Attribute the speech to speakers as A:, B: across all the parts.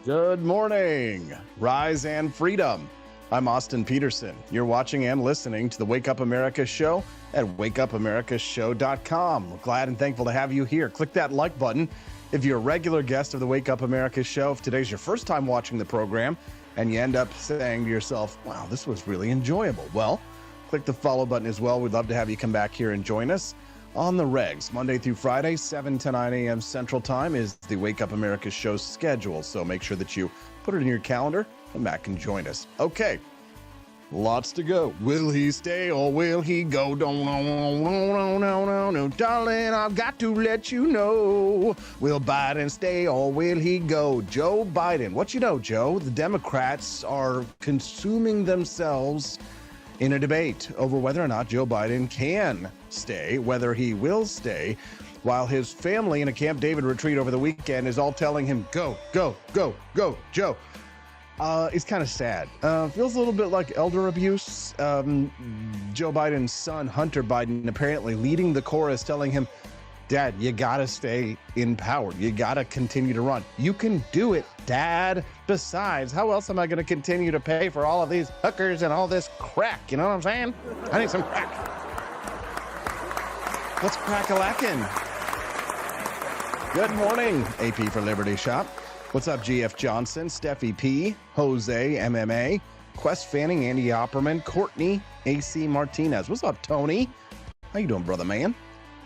A: Good morning, Rise and Freedom. I'm Austin Peterson. You're watching and listening to the Wake Up America show at wakeupAmericaShow.com. We're glad and thankful to have you here. Click that like button if you're a regular guest of the Wake Up America show. If today's your first time watching the program and you end up saying to yourself, wow, this was really enjoyable. Well, click the follow button as well. We'd love to have you come back here and join us on the regs. Monday through Friday, 7 to 9 a.m. Central Time is the Wake Up America show schedule. So make sure that you put it in your calendar. Come back and join us. Okay, lots to go. Will he stay or will he go? Don't no, darling, I've got to let you know. Will Biden stay or will he go? Joe Biden. What you know, Joe? The Democrats are consuming themselves in a debate over whether or not Joe Biden can stay, whether he will stay, while his family in a Camp David retreat over the weekend is all telling him, go, go, go, go, Joe. It's kind of sad. Feels a little bit like elder abuse. Joe Biden's son, Hunter Biden, apparently leading the chorus, telling him, Dad, you gotta stay in power. You gotta continue to run. You can do it, Dad. Besides, how else am I gonna continue to pay for all of these hookers and all this crack? You know what I'm saying? I need some crack. What's crack-a-lackin'? Good morning, AP for Liberty Shop. What's up, GF Johnson, Steffi P, Jose MMA, Quest Fanning, Andy Opperman, Courtney, AC Martinez. What's up, Tony? How you doing, brother man?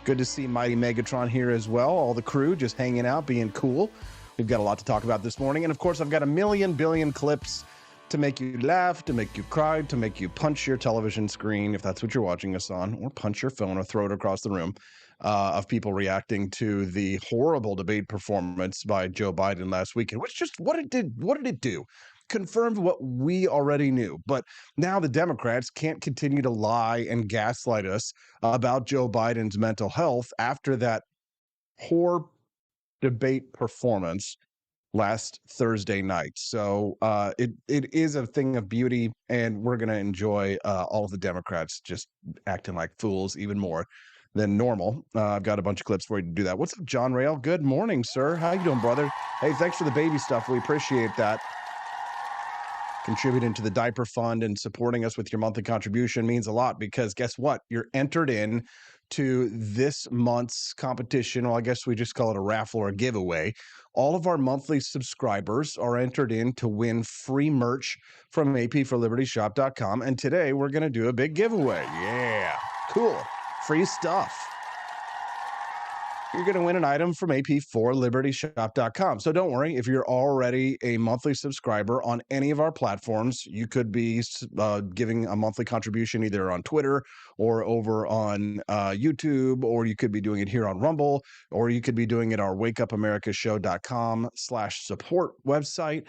A: Good to see Mighty Megatron here as well. All the crew just hanging out, being cool. We've got a lot to talk about this morning. And of course, I've got a billion clips to make you laugh, to make you cry, to make you punch your television screen, if that's what you're watching us on, or punch your phone or throw it across the room, of people reacting to the horrible debate performance by Joe Biden last weekend, which just, what did it do? Confirmed what we already knew. But now the Democrats can't continue to lie and gaslight us about Joe Biden's mental health after that poor debate performance last Thursday night. So it is a thing of beauty, and we're going to enjoy all of the Democrats just acting like fools even more than normal. I've got a bunch of clips for you to do that. What's up, John Rail? Good morning, sir. How you doing, brother? Hey, thanks for the baby stuff. We appreciate that. Contributing to the diaper fund and supporting us with your monthly contribution means a lot, because guess what? You're entered in to this month's competition. Well, I guess we just call it a raffle or a giveaway. All of our monthly subscribers are entered in to win free merch from apforlibertyshop.com. And today we're going to do a big giveaway. Yeah, cool. Free stuff. You're going to win an item from apforlibertyshop.com. So don't worry, if you're already a monthly subscriber on any of our platforms, you could be giving a monthly contribution either on Twitter or over on YouTube, or you could be doing it here on Rumble, or you could be doing it our wakeupAmericaShow.com/support website.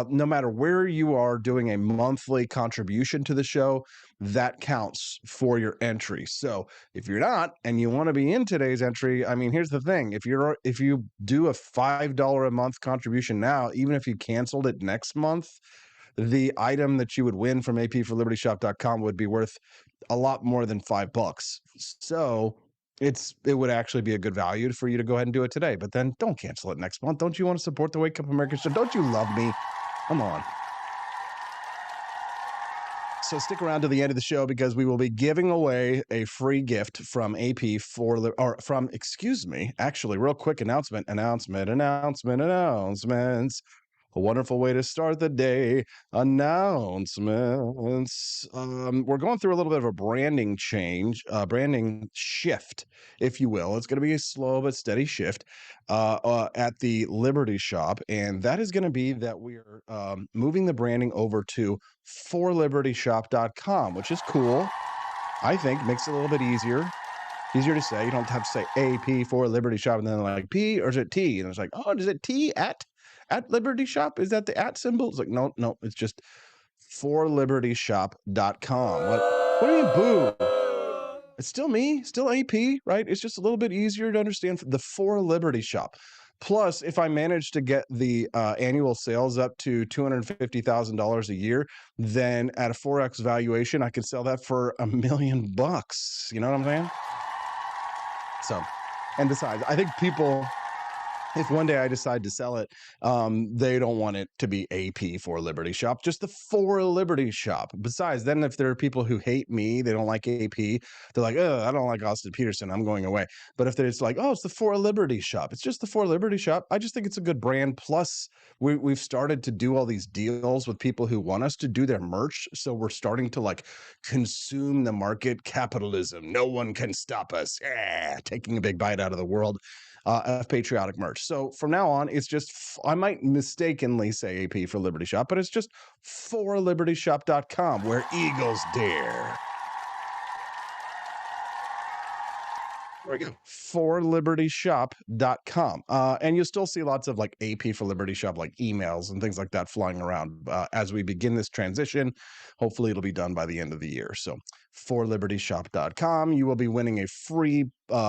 A: No matter where you are doing a monthly contribution to the show, that counts for your entry. So if you're not and you want to be in today's entry, I mean, here's the thing. If you do a $5 a month contribution now, even if you canceled it next month, the item that you would win from apforlibertyshop.com would be worth a lot more than $5. So it would actually be a good value for you to go ahead and do it today. But then don't cancel it next month. Don't you want to support the Wake Up America show? Don't you love me? Come on. So stick around to the end of the show, because we will be giving away a free gift from actually, real quick announcements. A wonderful way to start the day. Announcements. We're going through a little bit of a branding shift, if you will. It's going to be a slow but steady shift at the Liberty Shop, and that is going to be that we're moving the branding over to forlibertyshop.com, which is cool. I think makes it a little bit easier to say. You don't have to say AP for Liberty Shop and then like P, or is it T? And it's like, oh, is it T at Liberty Shop? Is that the at symbol? It's like, no, it's just forlibertyshop.com. What do you mean, boo? It's still me, still AP, right? It's just a little bit easier to understand the For Liberty Shop. Plus, if I manage to get the annual sales up to $250,000 a year, then at a 4X valuation, I can sell that for $1 million. You know what I'm saying? So, and besides, I think people if one day I decide to sell it, they don't want it to be AP for Liberty Shop, just the For Liberty Shop. Besides, then if there are people who hate me, they don't like AP, they're like, oh, I don't like Austin Peterson, I'm going away. But if it's like, oh, it's the For Liberty Shop, it's just the For Liberty Shop, I just think it's a good brand. Plus, we've started to do all these deals with people who want us to do their merch. So we're starting to like consume the market capitalism. No one can stop us. Taking a big bite out of the world of patriotic merch. So from now on, it's just, I might mistakenly say AP for Liberty Shop, but it's just forlibertyshop.com, where eagles dare. There we go. Forlibertyshop.com. And you'll still see lots of like AP for Liberty Shop, like emails and things like that flying around as we begin this transition. Hopefully it'll be done by the end of the year. So forlibertyshop.com, you will be winning a free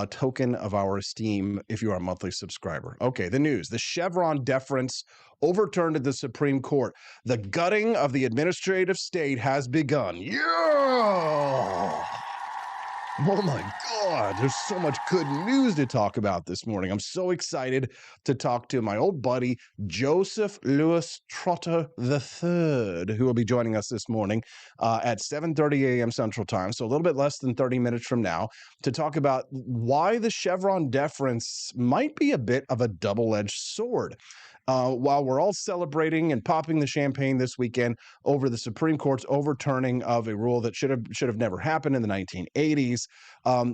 A: token of our esteem if you are a monthly subscriber. Okay, the news. The Chevron deference overturned at the Supreme Court. The gutting of the administrative state has begun. Yeah! Oh my God, there's so much good news to talk about this morning. I'm so excited to talk to my old buddy, Joseph Louis Trotter III, who will be joining us this morning at 7:30 a.m. Central Time, so a little bit less than 30 minutes from now, to talk about why the Chevron deference might be a bit of a double-edged sword. While we're all celebrating and popping the champagne this weekend over the Supreme Court's overturning of a rule that should have never happened in the 1980s,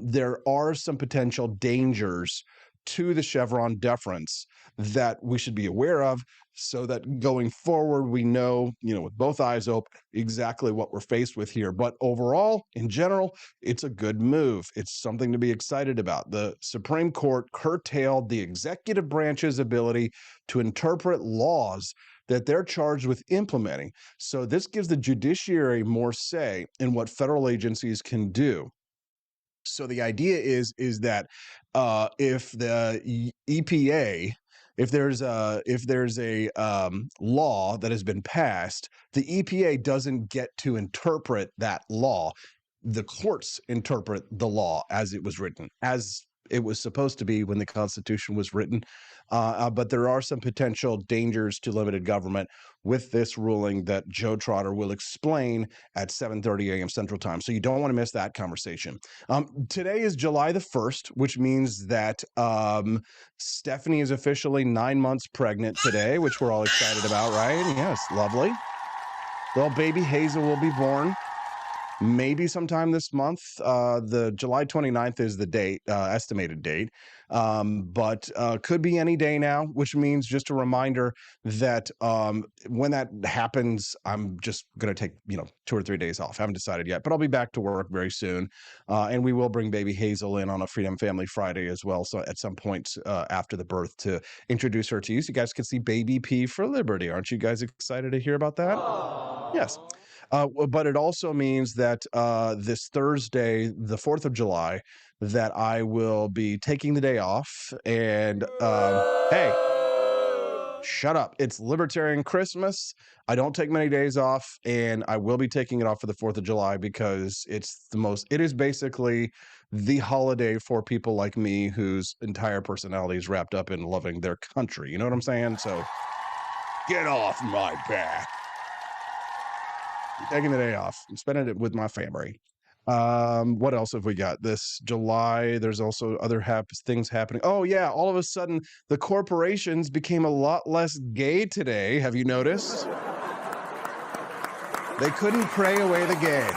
A: there are some potential dangers to the Chevron deference that we should be aware of, so that going forward, we know, with both eyes open, exactly what we're faced with here. But overall, in general, it's a good move. It's something to be excited about. The Supreme Court curtailed the executive branch's ability to interpret laws that they're charged with implementing. So this gives the judiciary more say in what federal agencies can do. So the idea is that if the EPA, if there's a law that has been passed, the EPA doesn't get to interpret that law. The courts interpret the law as it was written, as it was supposed to be when the Constitution was written. But there are some potential dangers to limited government with this ruling that Joe Trotter will explain at 7:30 a.m. Central Time. So you don't want to miss that conversation. Today is July the 1st, which means that Stephanie is officially 9 months pregnant today, which we're all excited about, right? Yes, lovely. Little baby Hazel will be born maybe sometime this month. The July 29th is the date, estimated date, but could be any day now, which means just a reminder that when that happens, I'm just going to take 2 or 3 days off. Haven't decided yet, but I'll be back to work very soon, and we will bring baby Hazel in on a Freedom Family Friday as well. So at some point after the birth, to introduce her to you, so you guys can see baby P for Liberty. Aren't you guys excited to hear about that? Aww. Yes. But it also means that this Thursday, the 4th of July, that I will be taking the day off. And hey, shut up. It's Libertarian Christmas. I don't take many days off, and I will be taking it off for the 4th of July because it is basically the holiday for people like me whose entire personality is wrapped up in loving their country. You know what I'm saying? So get off my back. I'm taking the day off. I'm spending it with my family. What else have we got this July? There's also other things happening. Oh yeah, all of a sudden the corporations became a lot less gay today. Have you noticed? They couldn't pray away the gay.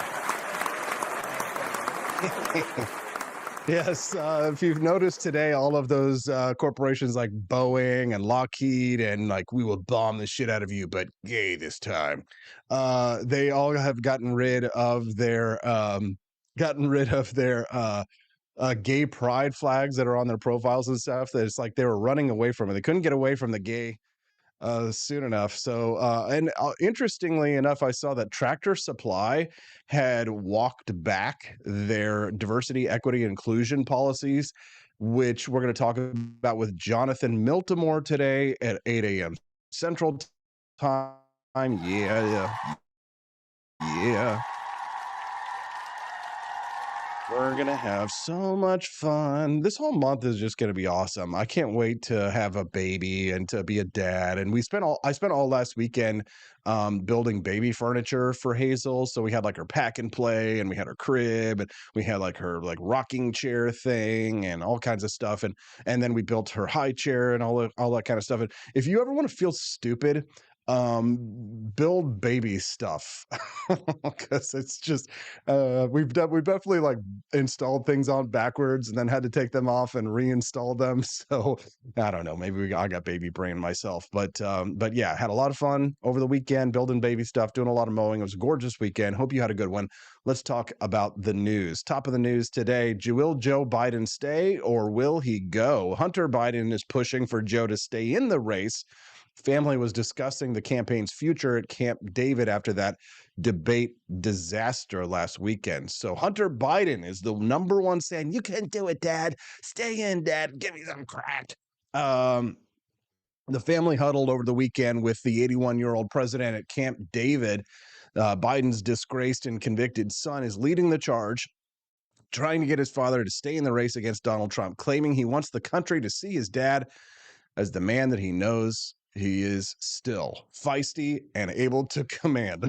A: Yes, if you've noticed today, all of those corporations like Boeing and Lockheed and like, we will bomb the shit out of you, but gay this time. They all have gotten rid of their gay pride flags that are on their profiles and stuff. That it's like they were running away from it. They couldn't get away from the gay soon enough. So, interestingly enough, I saw that Tractor Supply had walked back their diversity, equity, and inclusion policies, which we're going to talk about with Jonathan Miltimore today at 8 a.m. Central Time. Yeah. We're going to have so much fun. This whole month is just going to be awesome. I can't wait to have a baby and to be a dad. And I spent all last weekend building baby furniture for Hazel. So we had like her pack and play, and we had her crib, and we had like her like rocking chair thing and all kinds of stuff. And then we built her high chair and all that kind of stuff. And if you ever want to feel stupid, build baby stuff because it's just we've definitely like installed things on backwards and then had to take them off and reinstall them. So I don't know, maybe I got baby brain myself, but yeah, had a lot of fun over the weekend building baby stuff, doing a lot of mowing. It was a gorgeous weekend. Hope you had a good one. Let's talk about the news. Top of the news today: will Joe Biden stay or will he go? Hunter Biden is pushing for Joe to stay in the race. Family was discussing the campaign's future at Camp David after that debate disaster last weekend. So Hunter Biden is the number one saying, "You can do it, Dad. Stay in, Dad. Give me some crack." The family huddled over the weekend with the 81-year-old president at Camp David. Biden's disgraced and convicted son is leading the charge, trying to get his father to stay in the race against Donald Trump, claiming he wants the country to see his dad as the man that he knows he is still: feisty and able to command.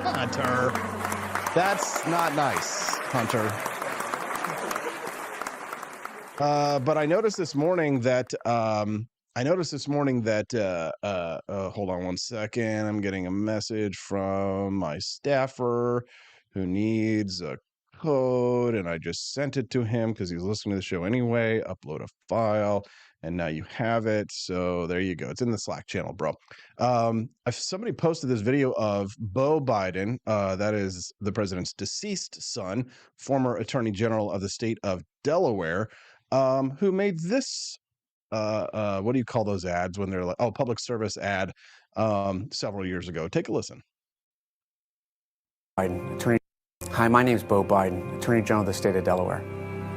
A: Hunter, that's not nice, Hunter. But I noticed this morning that hold on one second. I'm getting a message from my staffer who needs a code, and I just sent it to him because he's listening to the show anyway. Upload a file, and now you have it. So there you go. It's in the Slack channel, bro. Somebody posted this video of Beau Biden, that is the president's deceased son, former Attorney General of the state of Delaware, who made this what do you call those ads when they're like, oh, public service ad, several years ago. Take a listen.
B: Hi, my name is Beau Biden, Attorney General of the state of Delaware.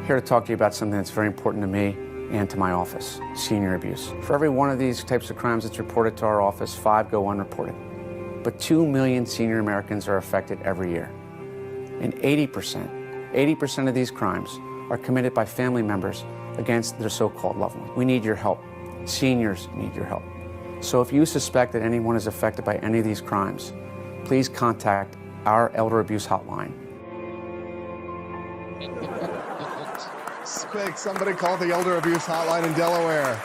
B: Here to talk to you about something that's very important to me and to my office: senior abuse. For every one of these types of crimes that's reported to our office, 5 go unreported. But 2 million senior Americans are affected every year. And 80% of these crimes are committed by family members against their so-called loved one. We need your help. Seniors need your help. So if you suspect that anyone is affected by any of these crimes, please contact our elder abuse hotline.
A: Quick, somebody call the elder abuse hotline in Delaware.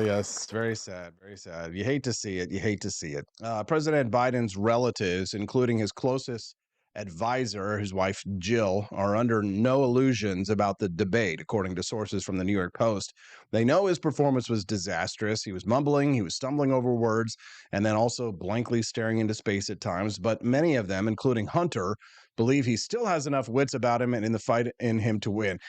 A: Yes, very sad, very sad. You hate to see it. You hate to see it. President Biden's relatives, including his closest advisor, his wife Jill, are under no illusions about the debate, according to sources from the New York Post. They know his performance was disastrous. He was mumbling, he was stumbling over words, and then also blankly staring into space at times. But many of them, including Hunter, believe he still has enough wits about him and in the fight in him to win.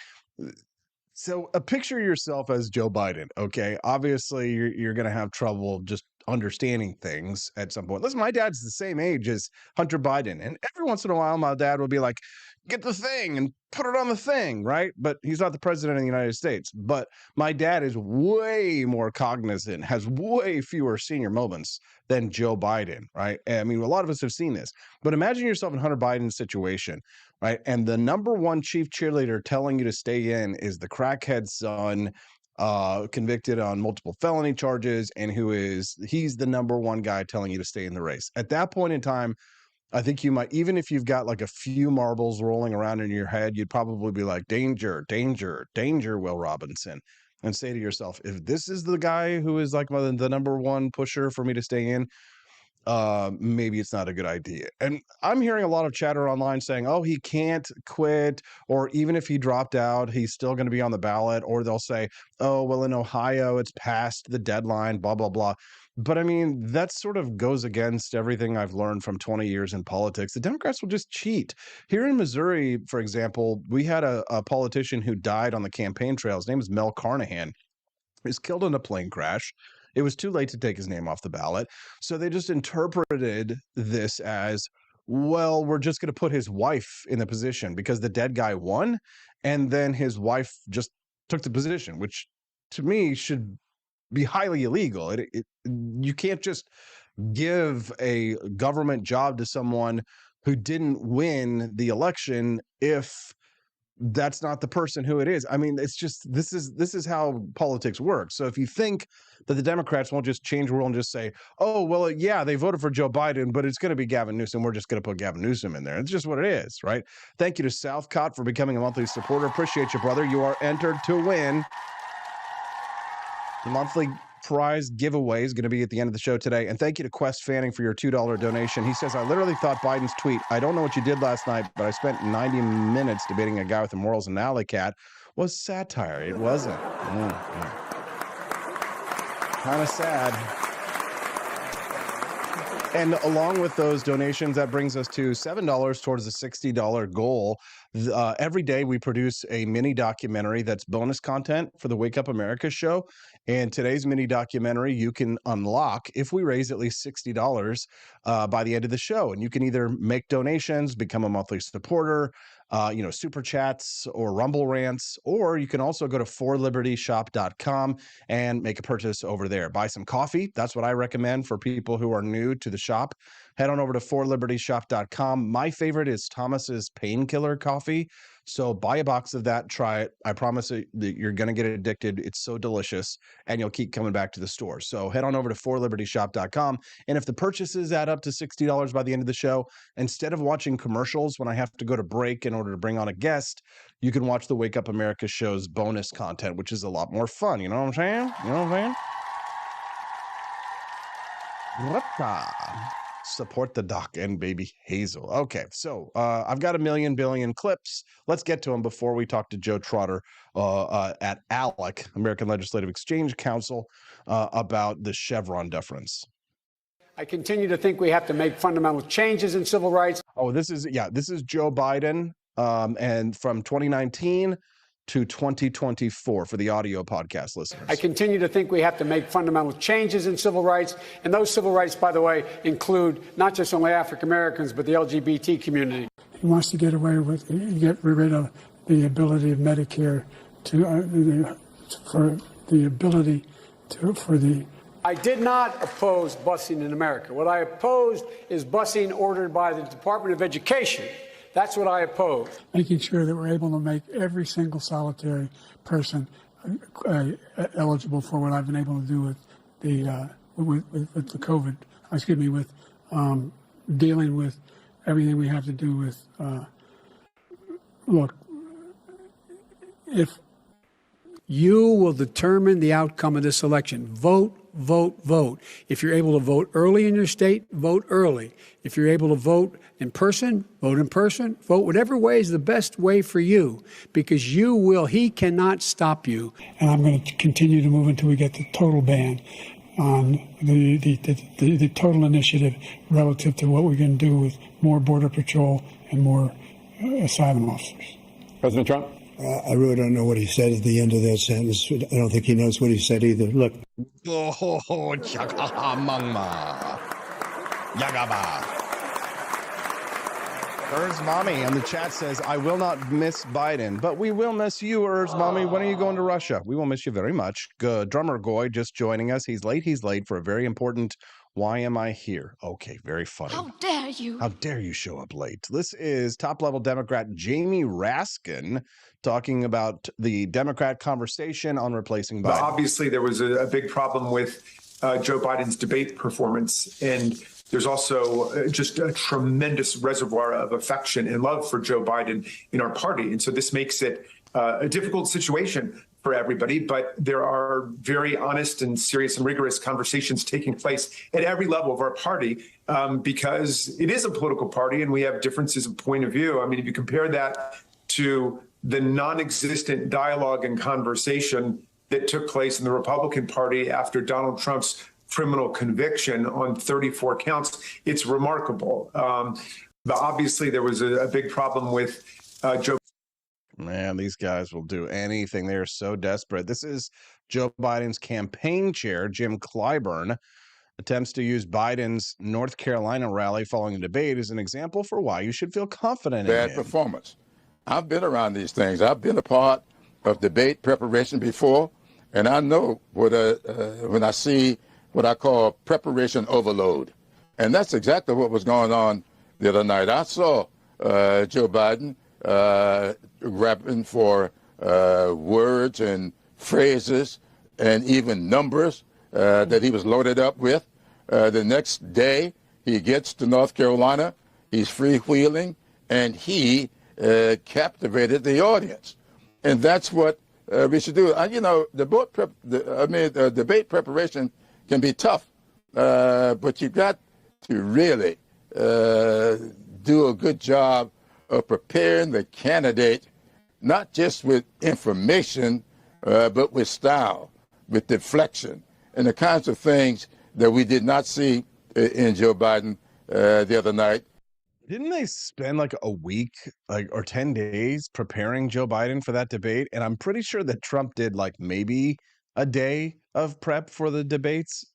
A: So picture yourself as Joe Biden, okay? Obviously, you're going to have trouble just understanding things at some point. Listen, my dad's the same age as Hunter Biden, and every once in a while, my dad will be like, "Get the thing and put it on the thing," right? But he's not the president of the United States. But my dad is way more cognizant, has way fewer senior moments than Joe Biden, right? I mean, a lot of us have seen this. But imagine yourself in Hunter Biden's situation, right? And the number one chief cheerleader telling you to stay in is the crackhead son, convicted on multiple felony charges, and he's the number one guy telling you to stay in the race. At that point in time, I think you might, even if you've got like a few marbles rolling around in your head, you'd probably be like, "Danger, danger, danger, Will Robinson," and say to yourself, if this is the guy who is like the number one pusher for me to stay in, maybe it's not a good idea. And I'm hearing a lot of chatter online saying, "Oh, he can't quit," or even if he dropped out, he's still going to be on the ballot. Or they'll say, "Oh, well, in Ohio, it's past the deadline, blah, blah, blah." But I mean, that sort of goes against everything I've learned from 20 years in politics. The Democrats will just cheat. Here in Missouri, for example, we had a politician who died on the campaign trail. His name is Mel Carnahan. He was killed in a plane crash. It was too late to take his name off the ballot. So they just interpreted this as, well, we're just going to put his wife in the position because the dead guy won. And then his wife just took the position, which to me should be highly illegal. You can't just give a government job to someone who didn't win the election if that's not the person who it is. I mean, it's just this is how politics works. So if you think that the Democrats won't just change the rule and just say, "Oh, well, yeah, they voted for Joe Biden, but it's going to be Gavin Newsom. We're just going to put Gavin Newsom in there." It's just what it is, right? Thank you to Southcott for becoming a monthly supporter. Appreciate you, brother. You are entered to win. The monthly prize giveaway is going to be at the end of the show today. And thank you to Quest Fanning for your $2 donation. He says, I literally thought Biden's tweet, "I don't know what you did last night, but I spent 90 minutes debating a guy with the morals of an alley cat," was satire. It wasn't. Kind of sad. And along with those donations, that brings us to $7 towards the $60 goal. Every day we produce a mini documentary that's bonus content for the Wake Up America show. And today's mini documentary you can unlock if we raise at least $60 by the end of the show. And you can either make donations, become a monthly supporter, super chats or Rumble rants, or you can also go to forlibertyshop.com and make a purchase over there. Buy some coffee. That's what I recommend for people who are new to the shop. Head on over to forlibertyshop.com. My favorite is Thomas's Painkiller Coffee. So buy a box of that, try it. I promise that you're going to get addicted. It's so delicious, and you'll keep coming back to the store. So head on over to forlibertyshop.com. And if the purchases add up to $60 by the end of the show, instead of watching commercials when I have to go to break in order to bring on a guest, you can watch the Wake Up America show's bonus content, which is a lot more fun. You know what I'm saying? You know what I'm saying? Support the doc and baby Hazel. Okay, so I've got a million billion clips. Let's get to them before we talk to Joe Trotter at ALEC, American Legislative Exchange Council, about the Chevron deference.
C: I continue to think we have to make fundamental changes in civil rights.
A: Oh, this is Joe Biden, and from 2019 to 2024 for the audio podcast listeners.
C: I continue to think we have to make fundamental changes in civil rights. And those civil rights, by the way, include not just only African Americans, but the LGBT community.
D: He wants to get rid of the ability of Medicare
C: I did not oppose busing in America. What I opposed is busing ordered by the Department of Education. That's what I oppose.
D: Making sure that we're able to make every single solitary person eligible for what I've been able to do with the COVID. With dealing with everything we have to do with. Look, if
C: you will determine the outcome of this election, vote. If you're able to vote early in your state, vote early. If you're able to vote in person, vote in person. Vote whatever way is the best way for you, because he cannot stop you.
D: And I'm going to continue to move until we get the total ban on the total initiative relative to what we're going to do with more Border Patrol and more asylum officers.
E: President Trump?
F: I really don't know what he said at the end of that sentence. I don't think he knows what he said either. Look.
A: Urs Mommy in the chat says, I will not miss Biden, but we will miss you, Urs Mommy. When are you going to Russia? We will miss you very much. Drummer Goy just joining us. He's late for a very important Why Am I Here? Okay, very funny.
G: How dare you?
A: How dare you show up late? This is top-level Democrat Jamie Raskin talking about the Democrat conversation on replacing Biden.
H: Obviously, there was a big problem with Joe Biden's debate performance, and there's also just a tremendous reservoir of affection and love for Joe Biden in our party. And so this makes it a difficult situation for everybody, but there are very honest and serious and rigorous conversations taking place at every level of our party because it is a political party and we have differences of point of view. I mean, if you compare that to the non-existent dialogue and conversation that took place in the Republican Party after Donald Trump's criminal conviction on 34 counts, it's remarkable. But obviously, there was a big problem with Joe.
A: Man, these guys will do anything. They're so desperate. This is Joe Biden's campaign chair, Jim Clyburn, attempts to use Biden's North Carolina rally following the debate as an example for why you should feel confident in him.
E: Bad performance. I've been around these things. I've been a part of debate preparation before, and I know what when I see what I call preparation overload. And that's exactly what was going on the other night. I saw Joe Biden grabbing for words and phrases and even numbers that he was loaded up with. The next day, he gets to North Carolina, he's freewheeling, and he captivated the audience. And that's what we should do. You know, debate preparation can be tough, but you've got to really do a good job of preparing the candidate, not just with information, but with style, with deflection, and the kinds of things that we did not see in Joe Biden the other night.
A: Didn't they spend like a week, or 10 days preparing Joe Biden for that debate? And I'm pretty sure that Trump did like maybe a day of prep for the debates.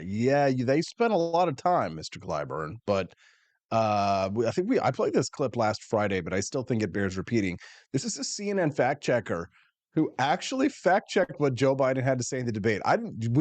A: Yeah, they spent a lot of time, Mr. Clyburn. But I played this clip last Friday, but I still think it bears repeating. This is a CNN fact checker who actually fact checked what Joe Biden had to say in the debate.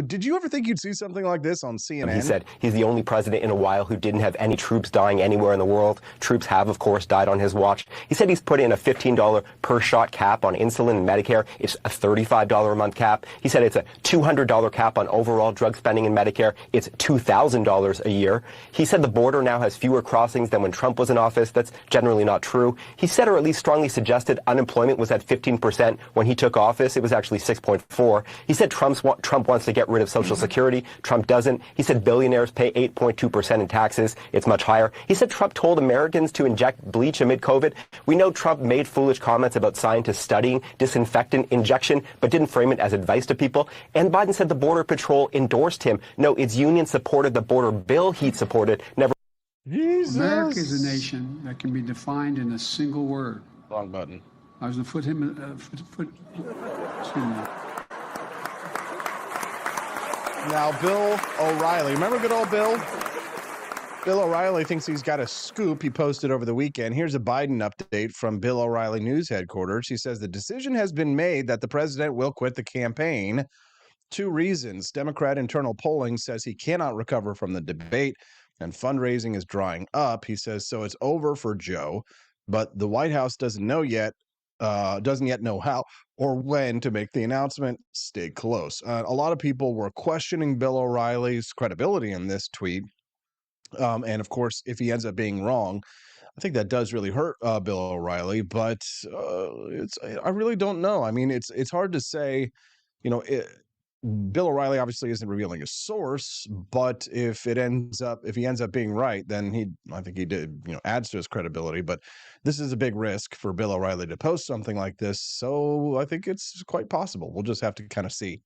A: Did you ever think you'd see something like this on CNN?
G: He said he's the only president in a while who didn't have any troops dying anywhere in the world. Troops have, of course, died on his watch. He said he's put in a $15 per shot cap on insulin and Medicare. It's a $35 a month cap. He said it's a $200 cap on overall drug spending in Medicare. It's $2,000 a year. He said the border now has fewer crossings than when Trump was in office. That's generally not true. He said, or at least strongly suggested, unemployment was at 15% when he took office. It was actually 6.4. He said Trump wants to get rid of Social Security. Trump doesn't. He said billionaires pay 8.2% in taxes. It's much higher. He said Trump told Americans to inject bleach amid COVID. We know Trump made foolish comments about scientists studying disinfectant injection, but didn't frame it as advice to people. And Biden said the Border Patrol endorsed him. No, its union supported the border bill he'd supported. Never.
A: Jesus.
C: America is a nation that can be defined in a single word.
A: Wrong button.
C: I was excuse me.
A: Now, Bill O'Reilly. Remember good old Bill? Bill O'Reilly thinks he's got a scoop he posted over the weekend. Here's a Biden update from Bill O'Reilly News headquarters. He says the decision has been made that the president will quit the campaign. 2 reasons. Democrat internal polling says he cannot recover from the debate, and fundraising is drying up. He says, so it's over for Joe, but the White House doesn't yet know how or when to make the announcement. Stay close. A lot of people were questioning Bill O'Reilly's credibility in this tweet. And of course, if he ends up being wrong, I think that does really hurt Bill O'Reilly, but I really don't know. I mean, it's hard to say, Bill O'Reilly obviously isn't revealing a source, but if he ends up being right, then I think he did, adds to his credibility. But this is a big risk for Bill O'Reilly to post something like this. So I think it's quite possible. We'll just have to kind of see.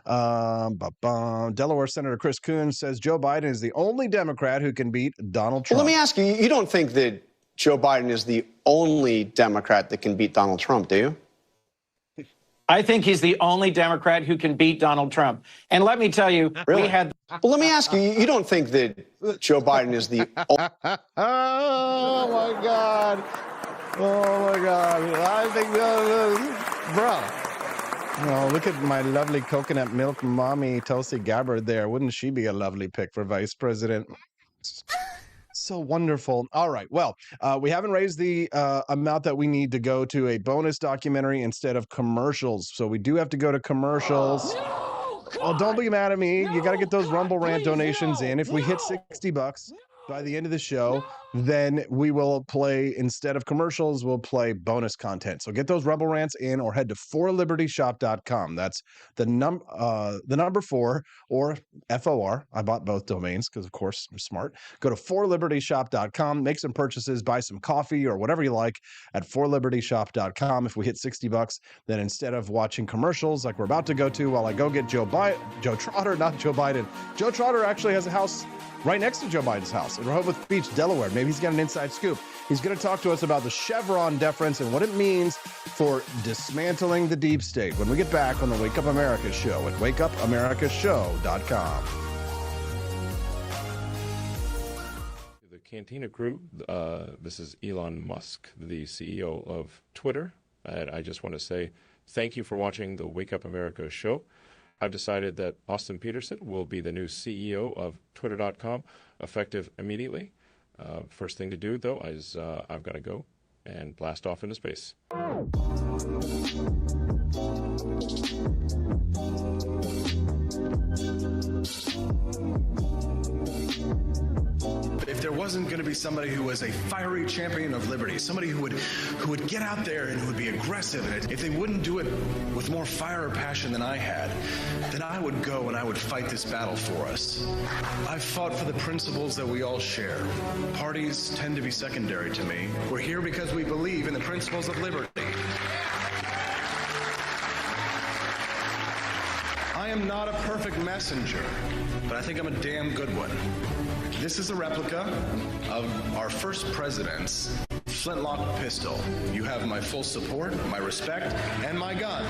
A: Delaware Senator Chris Coons says Joe Biden is the only Democrat who can beat Donald Trump.
I: Well, let me ask you, you don't think that Joe Biden is the only Democrat that can beat Donald Trump, do you?
J: I think he's the only Democrat who can beat Donald Trump. And let me tell you,
I: really?
J: we had...
I: Well, let me ask you, you don't think that Joe Biden is the only...
A: Oh, my God. Oh, my God. I think, bro. Look at my lovely coconut milk mommy, Tulsi Gabbard there. Wouldn't she be a lovely pick for vice president? So wonderful. All right. Well, we haven't raised the amount that we need to go to a bonus documentary instead of commercials. So we do have to go to commercials. Oh, don't be mad at me. You got to get those Rumble Rant donations in. If we hit $60 by the end of the show, then we will play, instead of commercials, we'll play bonus content. So get those Rumble Rants in, or head to forlibertyshop.com. That's the number 4 or FOR. I bought both domains because, of course, I'm smart. Go to forlibertyshop.com, make some purchases, buy some coffee or whatever you like at forlibertyshop.com. If we hit $60, then instead of watching commercials like we're about to go to while I go get Joe Trotter, not Joe Biden. Joe Trotter actually has a house right next to Joe Biden's house in Rehoboth Beach, Delaware. Maybe he's got an inside scoop. He's going to talk to us about the Chevron deference and what it means for dismantling the deep state when we get back on the Wake Up America show at wakeupamericashow.com.
K: The Cantina Crew, this is Elon Musk, the CEO of Twitter. And I just want to say thank you for watching the Wake Up America show. I've decided that Austin Peterson will be the new CEO of Twitter.com, effective immediately. First thing to do, though, is I've got to go and blast off into space.
A: If there wasn't going to be somebody who was a fiery champion of liberty, somebody who would get out there and who would be aggressive, and if they wouldn't do it with more fire or passion than I had, then I would go and I would fight this battle for us. I've fought for the principles that we all share. Parties tend to be secondary to me. We're here because we believe in the principles of liberty. I am not a perfect messenger, but I think I'm a damn good one. This is a replica of our first president's flintlock pistol. You have my full support, my respect, and my gun.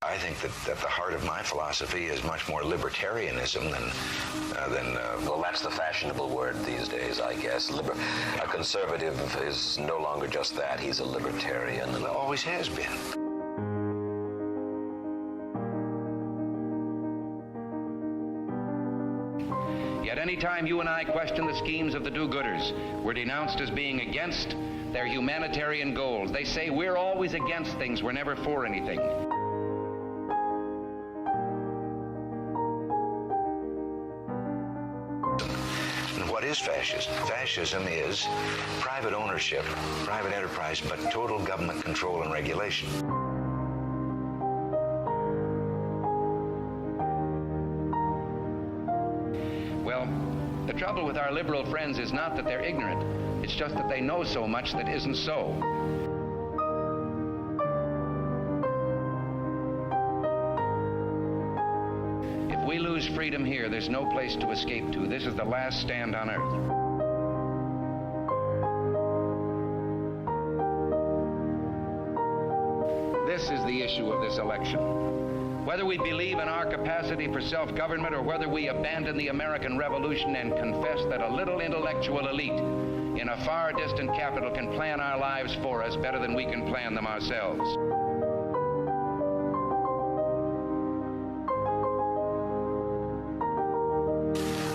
L: I think that the heart of my philosophy is much more libertarianism than well, that's the fashionable word these days, I guess. A conservative is no longer just that. He's a libertarian and always has been.
M: Yet any time you and I question the schemes of the do-gooders, we're denounced as being against their humanitarian goals. They say we're always against things, we're never for anything.
L: What is fascism? Fascism is private ownership, private enterprise, but total government control and regulation.
M: Well, the trouble with our liberal friends is not that they're ignorant. It's just that they know so much that isn't so. If we lose freedom here, there's no place to escape to. This is the last stand on earth. This is the issue of this election. Whether we believe in our capacity for self-government or whether we abandon the American Revolution and confess that a little intellectual elite in a far distant capital can plan our lives for us better than we can plan them ourselves.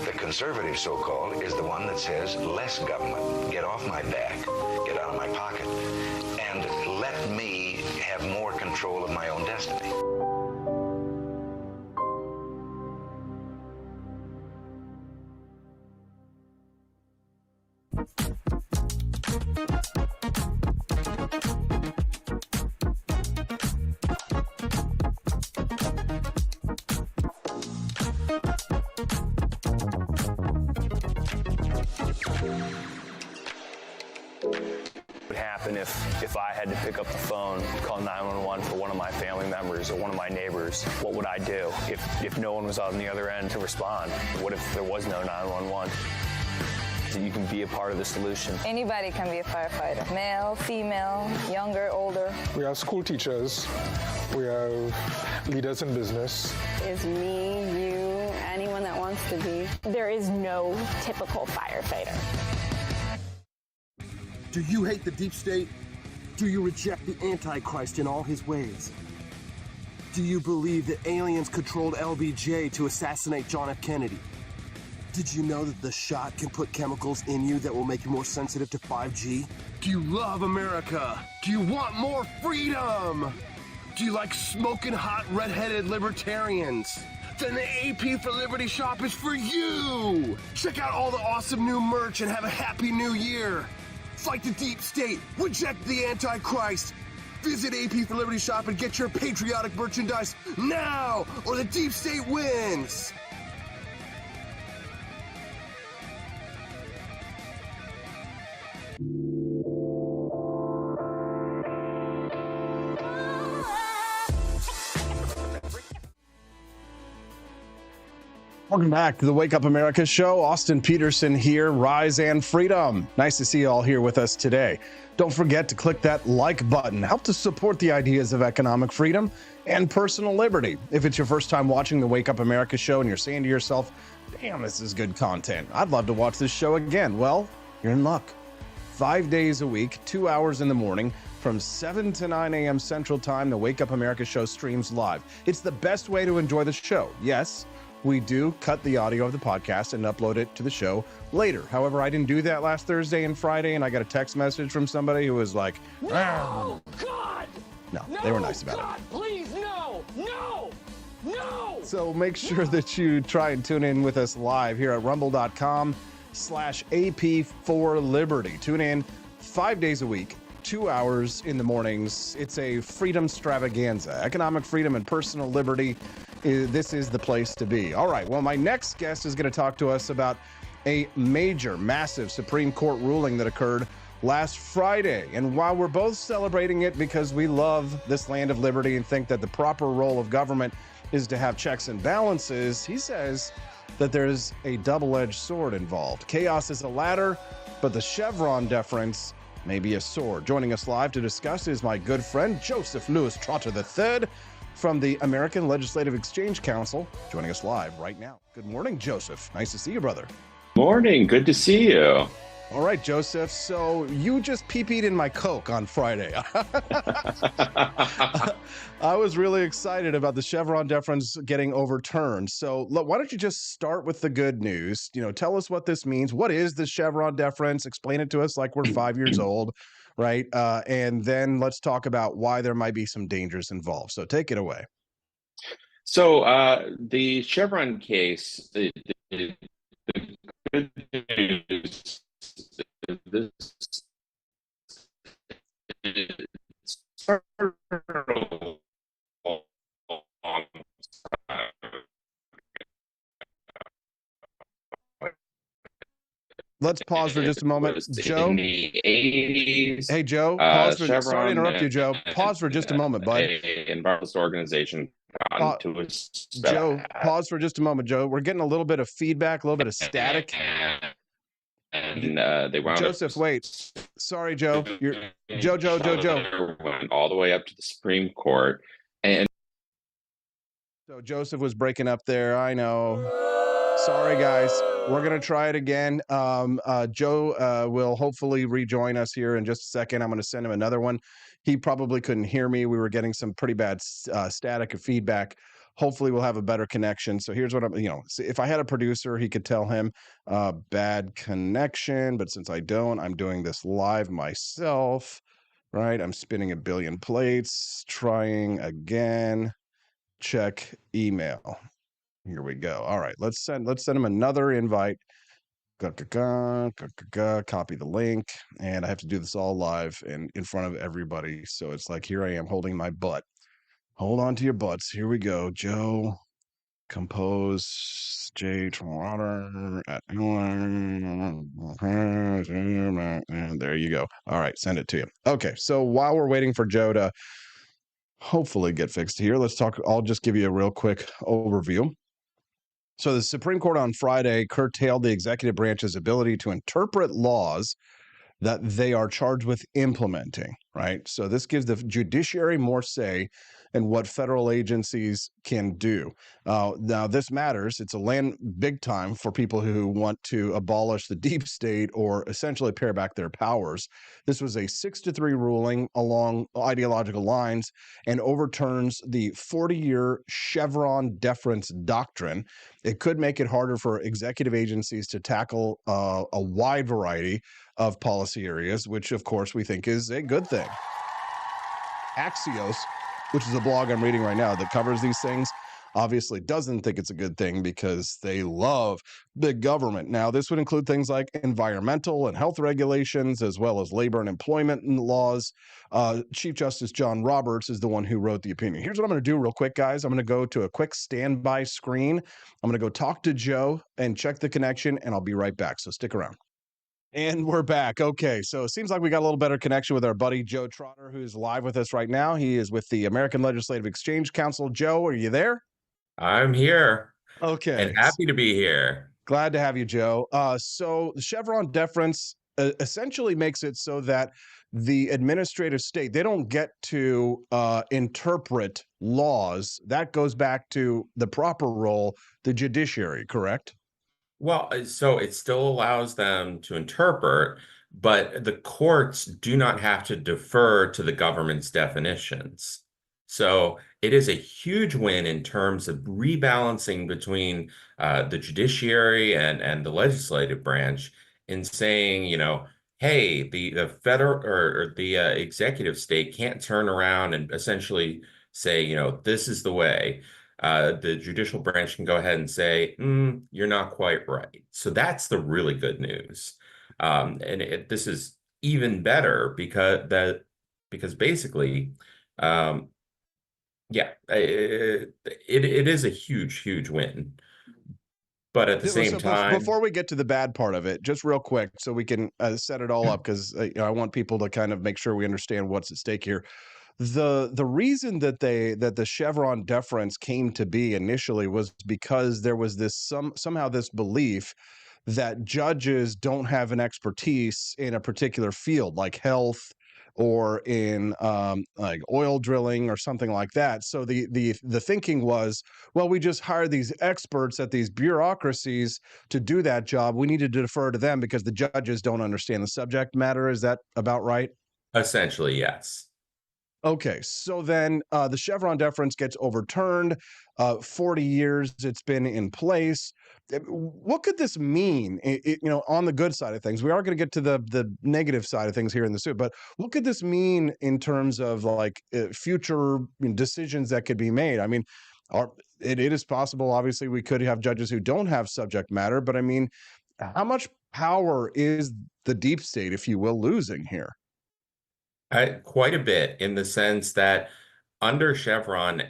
L: The conservative, so-called, is the one that says less government, get off my back, get out of my pocket, and let me have more control of my own destiny.
N: What would happen if I had to pick up the phone, call 911 for one of my family members or one of my neighbors? What would I do if no one was on the other end to respond? What if there was no 911? You can be a part of the solution.
O: Anybody can be a firefighter. Male, female, younger, older.
P: We have school teachers. We have leaders in business.
Q: Is me, you, anyone that wants to be. There is no typical firefighter.
R: Do you hate the deep state? Do you reject the Antichrist in all his ways? Do you believe that aliens controlled LBJ to assassinate John F. Kennedy? Did you know that the shot can put chemicals in you that will make you more sensitive to 5G? Do you love America? Do you want more freedom? Do you like smoking hot red-headed libertarians? Then the AP for Liberty shop is for you! Check out all the awesome new merch and have a happy new year! Fight the deep state, reject the Antichrist! Visit AP for Liberty shop and get your patriotic merchandise now, or the deep state wins!
A: Welcome back to the Wake Up America show. Austin Peterson here, Rise and Freedom. Nice to see you all here with us today. Don't forget to click that like button. Help to support the ideas of economic freedom and personal liberty. If it's your first time watching the Wake Up America show and you're saying to yourself, damn, this is good content, I'd love to watch this show again. Well, you're in luck. 5 days a week, 2 hours in the morning, from 7 to 9 a.m. Central Time, the Wake Up America show streams live. It's the best way to enjoy the show. Yes, we do cut the audio of the podcast and upload it to the show later. However, I didn't do that last Thursday and Friday, and I got a text message from somebody who was like,
S: No, God!
A: No, they were nice about
S: God, please, no! No! No!
A: So make sure that you try and tune in with us live here at rumble.com/AP4Liberty. Tune in 5 days a week, 2 hours in the mornings. It's a freedom extravaganza, economic freedom and personal liberty. This is the place to be. All right. Well, my next guest is going to talk to us about a major, massive Supreme Court ruling that occurred last Friday. And while we're both celebrating it because we love this land of liberty and think that the proper role of government is to have checks and balances, he says that there's a double-edged sword involved. Chaos is a ladder, but the Chevron deference may be a sword. Joining us live to discuss is my good friend, Joseph Lewis Trotter III, from the American Legislative Exchange Council, joining us live right now. Good morning, Joseph. Nice to see you, brother.
T: Morning. Good to see you.
A: All right, Joseph. So you just pee-peed in my Coke on Friday. I was really excited about the Chevron deference getting overturned. So why don't you just start with the good news? You know, tell us what this means. What is the Chevron deference? Explain it to us like we're 5 years old, right? And then let's talk about why there might be some dangers involved. So take it away.
T: So the Chevron case, the good news, this started a long time.
A: Let's pause for just a moment. Joe?
T: In the 80s.
A: Hey, Joe. Pause for,
T: Chevron,
A: sorry to interrupt you, Joe. Pause for just a moment, bud.
T: Environmentalist organization got into a
A: Joe, pause for just a moment, Joe. We're getting a little bit of feedback, a little bit of static.
T: And they wound
A: Joseph, wait. Sorry, Joe. Joe.
T: Went all the way up to the Supreme Court. And
A: so Joseph was breaking up there. I know. Sorry, guys. We're going to try it again. Joe will hopefully rejoin us here in just a second. I'm going to send him another one. He probably couldn't hear me. We were getting some pretty bad static and feedback. Hopefully we'll have a better connection. So here's what if I had a producer, he could tell him bad connection. But since I don't, I'm doing this live myself, right? I'm spinning a billion plates, trying again, check email. Here we go. All right, let's send him another invite. Copy the link, and I have to do this all live and in front of everybody. So it's like, here I am holding my butt. Hold on to your butts. Here we go. Joe, compose, J. Trotter, and there you go. All right, send it to you. Okay, so while we're waiting for Joe to hopefully get fixed here, let's talk. I'll just give you a real quick overview. So the Supreme Court on Friday curtailed the executive branch's ability to interpret laws that they are charged with implementing, right? So this gives the judiciary more say in what federal agencies can do. Now, this matters. It's a land big time for people who want to abolish the deep state or essentially pare back their powers. This was a 6-3 ruling along ideological lines and overturns the 40-year Chevron deference doctrine. It could make it harder for executive agencies to tackle a wide variety of policy areas, which of course we think is a good thing. Axios, which is a blog I'm reading right now that covers these things, obviously doesn't think it's a good thing because they love big government. Now, this would include things like environmental and health regulations, as well as labor and employment laws. Chief Justice John Roberts is the one who wrote the opinion. Here's what I'm going to do real quick, guys. I'm going to go to a quick standby screen. I'm going to go talk to Joe and check the connection, and I'll be right back. So stick around. And we're back. Okay, so it seems like we got a little better connection with our buddy Joe Trotter, who's live with us right now. He is with the American Legislative Exchange Council. Joe, are you there?
T: I'm here.
A: Okay.
U: And happy to be here.
A: Glad to have you, Joe. So the Chevron deference essentially makes it so that the administrative state, they don't get to interpret laws. That goes back to the proper role, the judiciary, correct?
U: Well, so it still allows them to interpret, but the courts do not have to defer to the government's definitions. So it is a huge win in terms of rebalancing between the judiciary and the legislative branch in saying, hey, the federal or the executive state can't turn around and essentially say, this is the way. The judicial branch can go ahead and say, you're not quite right. So that's the really good news. This is even better because basically, yeah, it is a huge win. But at the same time,
A: before we get to the bad part of it, just real quick, so we can set it all up, because I want people to kind of make sure we understand what's at stake here. The reason that the Chevron deference came to be initially was because there was this somehow this belief that judges don't have an expertise in a particular field, like health or in like oil drilling or something like that. So the thinking was, well, we just hire these experts at these bureaucracies to do that job. We need to defer to them because the judges don't understand the subject matter. Is that about right?
U: essentially, yes.
A: Okay, so then the Chevron deference gets overturned. 40 years it's been in place. What could this mean? On the good side of things, we are going to get to the negative side of things here in the suit. But what could this mean in terms of like future decisions that could be made? I mean, it is possible. Obviously, we could have judges who don't have subject matter. But I mean, how much power is the deep state, if you will, losing here?
U: Quite a bit in the sense that under Chevron,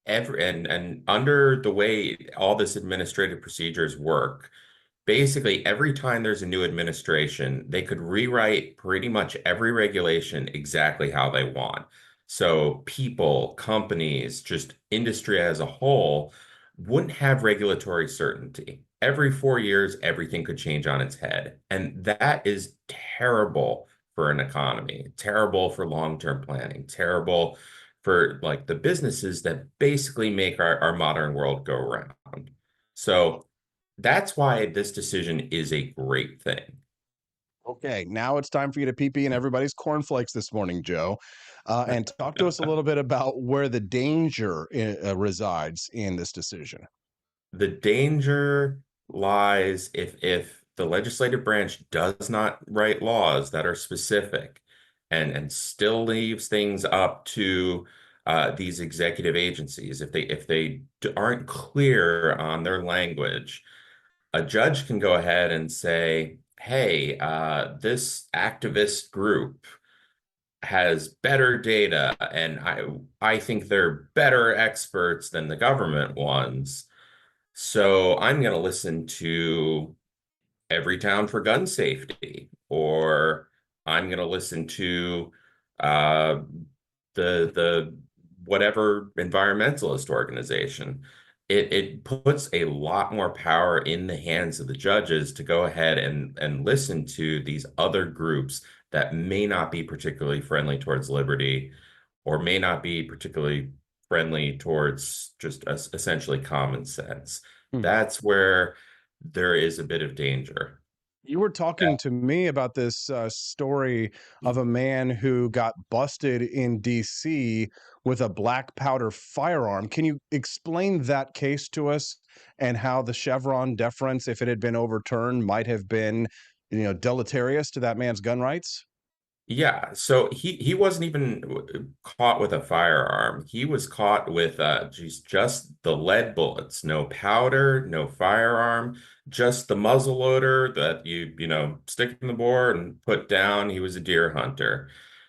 U: and under the way all this administrative procedures work, basically every time there's a new administration, they could rewrite pretty much every regulation exactly how they want. So people, companies, just industry as a whole wouldn't have regulatory certainty. Every 4 years, everything could change on its head. And that is terrible for an economy, terrible for long-term planning, terrible for like the businesses that basically make our modern world go round. So that's why this decision is a great thing.
A: Okay, now it's time for you to pee in everybody's cornflakes this morning, Joe, and talk to us a little bit about where the danger resides in this decision.
U: The danger lies if the legislative branch does not write laws that are specific and still leaves things up to these executive agencies. If they aren't clear on their language, a judge can go ahead and say, hey, this activist group has better data, and I think they're better experts than the government ones. So I'm going to listen to Everytown for gun safety, or I'm going to listen to uh, the whatever environmentalist organization. It puts a lot more power in the hands of the judges to go ahead and listen to these other groups that may not be particularly friendly towards liberty, or may not be particularly friendly towards just essentially common sense. That's where there is a bit of danger.
A: You were talking to me about this story of a man who got busted in DC with a black powder firearm. Can you explain that case to us and how the Chevron deference, if it had been overturned, might have been, deleterious to that man's gun rights?
U: Yeah, so he wasn't even caught with a firearm. He was caught with just the lead bullets, no powder, no firearm, just the muzzle loader that you stick in the bore and put down. He was a deer hunter.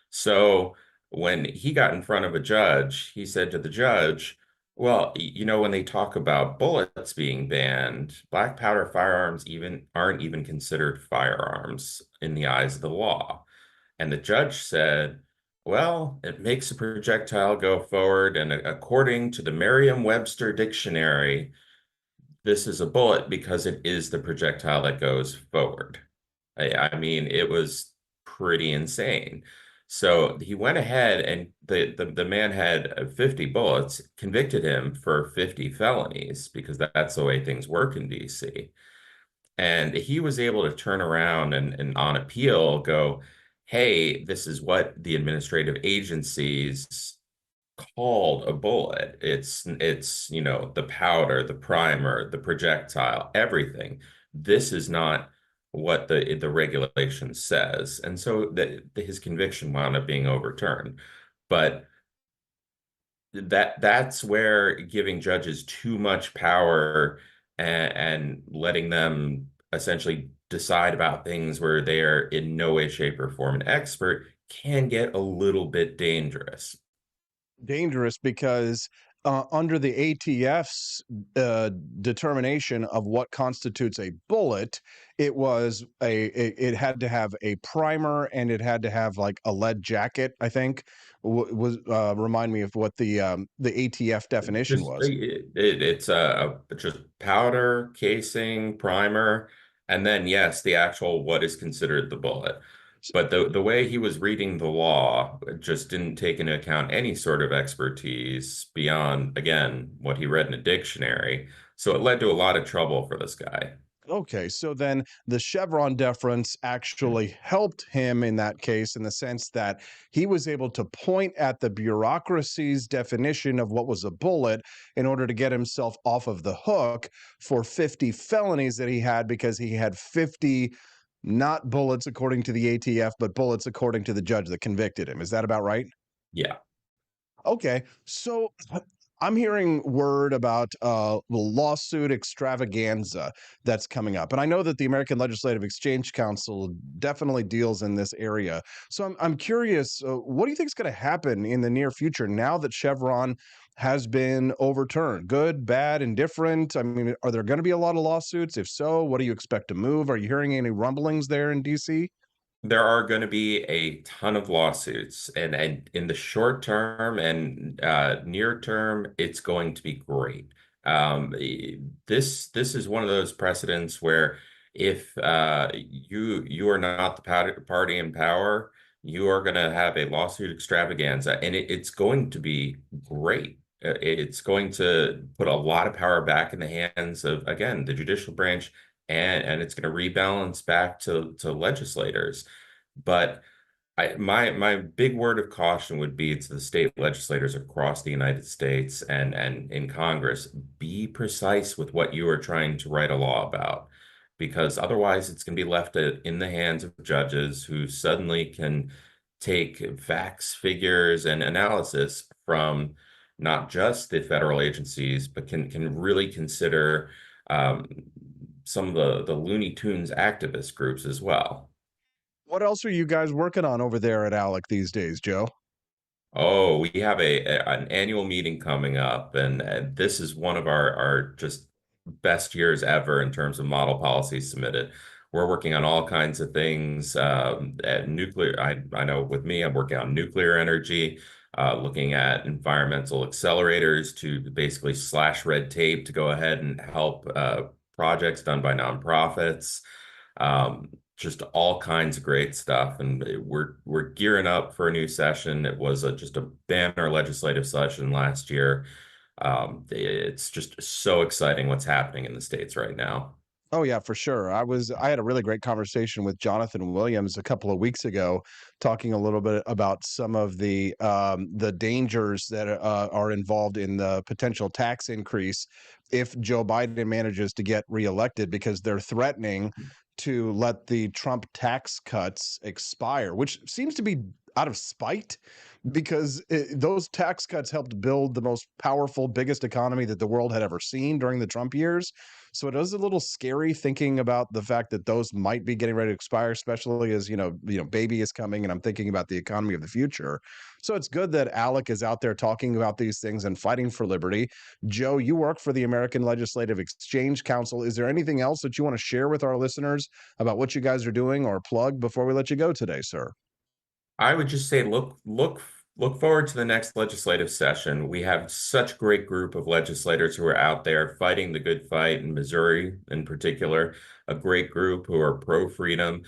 U: So when he got in front of a judge, he said to the judge, well, when they talk about bullets being banned, black powder firearms even aren't even considered firearms in the eyes of the law. And the judge said, well, it makes a projectile go forward. And according to the Merriam-Webster dictionary, this is a bullet because it is the projectile that goes forward. I mean, it was pretty insane. So he went ahead and the man had 50 bullets, convicted him for 50 felonies because that's the way things work in DC. And he was able to turn around and on appeal go, hey, this is what the administrative agencies called a bullet. It's the powder, the primer, the projectile, everything. This is not what the regulation says. And so his conviction wound up being overturned. But that's where giving judges too much power and letting them essentially decide about things where they are in no way, shape, or form an expert can get a little bit dangerous.
A: Dangerous because under the ATF's determination of what constitutes a bullet, it had to have a primer and it had to have like a lead jacket. I think was remind me of what the ATF definition
U: Just
A: was.
U: it's just powder, casing, primer, and then yes, the actual what is considered the bullet. But the way he was reading the law just didn't take into account any sort of expertise beyond, again, what he read in a dictionary. So it led to a lot of trouble for this guy.
A: Okay, so then the Chevron deference actually helped him in that case in the sense that he was able to point at the bureaucracy's definition of what was a bullet in order to get himself off of the hook for 50 felonies that he had because he had 50 not bullets according to the ATF, but bullets according to the judge that convicted him. Is that about right?
U: Yeah.
A: Okay, so I'm hearing word about the lawsuit extravaganza that's coming up, and I know that the American Legislative Exchange Council definitely deals in this area. So I'm curious, what do you think is going to happen in the near future now that Chevron has been overturned? Good, bad, indifferent? I mean, are there going to be a lot of lawsuits? If so, what do you expect to move? Are you hearing any rumblings there in DC?
U: There are going to be a ton of lawsuits, and in the short term and near term, it's going to be great. This is one of those precedents where if you are not the party in power, you are going to have a lawsuit extravaganza, and it's going to be great. It's going to put a lot of power back in the hands of, again, the judicial branch, and it's going to rebalance back to legislators. But my big word of caution would be to the state legislators across the United States and in Congress, be precise with what you are trying to write a law about, because otherwise it's going to be left in the hands of judges who suddenly can take facts, figures, and analysis from not just the federal agencies, but can really consider um, some of the Looney Tunes activist groups as well.
A: What else are you guys working on over there at ALEC these days, Joe?
U: Oh, we have an annual meeting coming up, and this is one of our just best years ever in terms of model policies submitted. We're working on all kinds of things. At nuclear, I know with me, I'm working on nuclear energy, looking at environmental accelerators to basically slash red tape to go ahead and help projects done by nonprofits. Just all kinds of great stuff, and we're gearing up for a new session. It was just a banner legislative session last year. It's just so exciting what's happening in the States right now.
A: Oh yeah, for sure. I had a really great conversation with Jonathan Williams a couple of weeks ago, talking a little bit about some of the dangers that are involved in the potential tax increase if Joe Biden manages to get reelected, because they're threatening to let the Trump tax cuts expire, which seems to be out of spite because those tax cuts helped build the most powerful, biggest economy that the world had ever seen during the Trump years. So it is a little scary thinking about the fact that those might be getting ready to expire, especially as baby is coming, and I'm thinking about the economy of the future. So it's good that Alec is out there talking about these things and fighting for liberty. Joe, you work for the American Legislative Exchange Council. Is there anything else that you want to share with our listeners about what you guys are doing or plug before we let you go today, sir?
U: I would just say look look forward to the next legislative session. We have such a great group of legislators who are out there fighting the good fight in Missouri, in particular, a great group who are pro-freedom,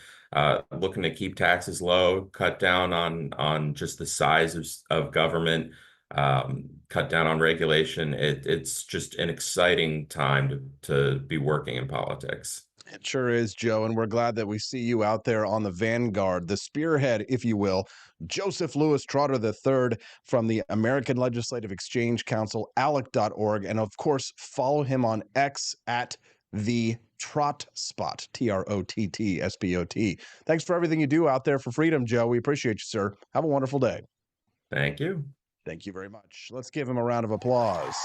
U: looking to keep taxes low, cut down on just the size of government, cut down on regulation. It's just an exciting time to be working in politics.
A: It sure is, Joe, and we're glad that we see you out there on the vanguard, the spearhead, if you will. Joseph Lewis Trotter III from the American Legislative Exchange Council, ALEC.org, and of course, follow him on X at the Trot Spot, TROTTSPOT. Thanks for everything you do out there for freedom, Joe. We appreciate you, sir. Have a wonderful day.
U: Thank you.
A: Thank you very much. Let's give him a round of applause.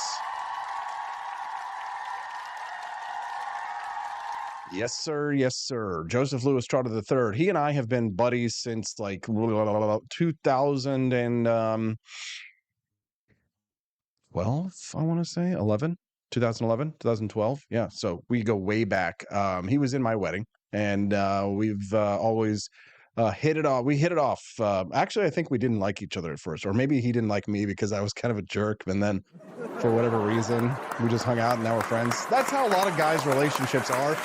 A: Yes, sir. Yes, sir. Joseph Lewis Trotter III. He and I have been buddies since like 2000 and 12, I want to say 11, 2011, 2012. Yeah. So we go way back. He was in my wedding, and we've always hit it off. We hit it off. Actually, I think we didn't like each other at first, or maybe he didn't like me because I was kind of a jerk. And then for whatever reason, we just hung out and now we're friends. That's how a lot of guys' relationships are.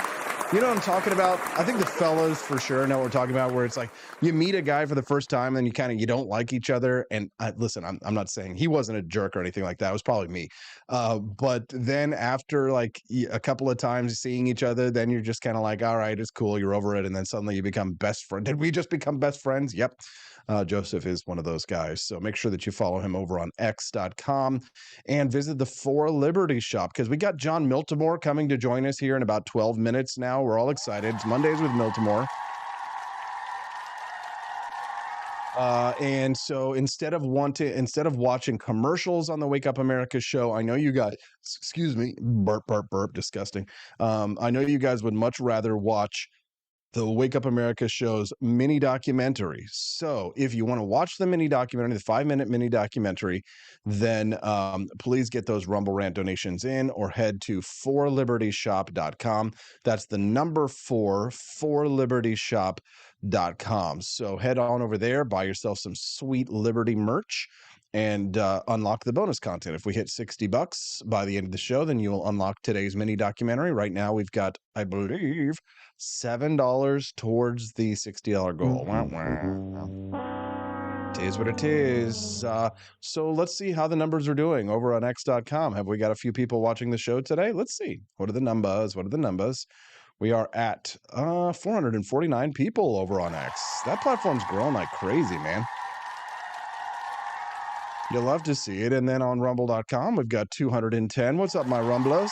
A: You know what I'm talking about? I think the fellas for sure know what we're talking about, where it's like you meet a guy for the first time and you don't like each other. And listen, I'm not saying he wasn't a jerk or anything like that. It was probably me. But then after like a couple of times seeing each other, then you're just kind of like, all right, it's cool. You're over it. And then suddenly you become best friend. Did we just become best friends? Yep. Joseph is one of those guys. So make sure that you follow him over on x.com and visit the For Liberty shop, because we got John Miltimore coming to join us here in about 12 minutes now. We're all excited. It's Mondays with Miltimore. And so instead of watching commercials on the Wake Up America show, I know you guys, excuse me, burp, burp, burp, disgusting. I know you guys would much rather watch the Wake Up America show's mini documentary. So if you want to watch the mini documentary, the 5-minute mini documentary, then please get those Rumble Rant donations in, or head to forlibertyshop.com. That's the number 4, forlibertyshop.com. So head on over there, buy yourself some sweet Liberty merch, and unlock the bonus content. If we hit $60 by the end of the show, then you will unlock today's mini documentary. Right now, we've got, I believe, $7 towards the $60 goal. It is what it is. So let's see how the numbers are doing over on x.com. Have we got a few people watching the show today? Let's see. What are the numbers? What are the numbers? We are at 449 people over on X. That platform's growing like crazy, man. You'll love to see it. And then on rumble.com, we've got 210. What's up, my Rumblers?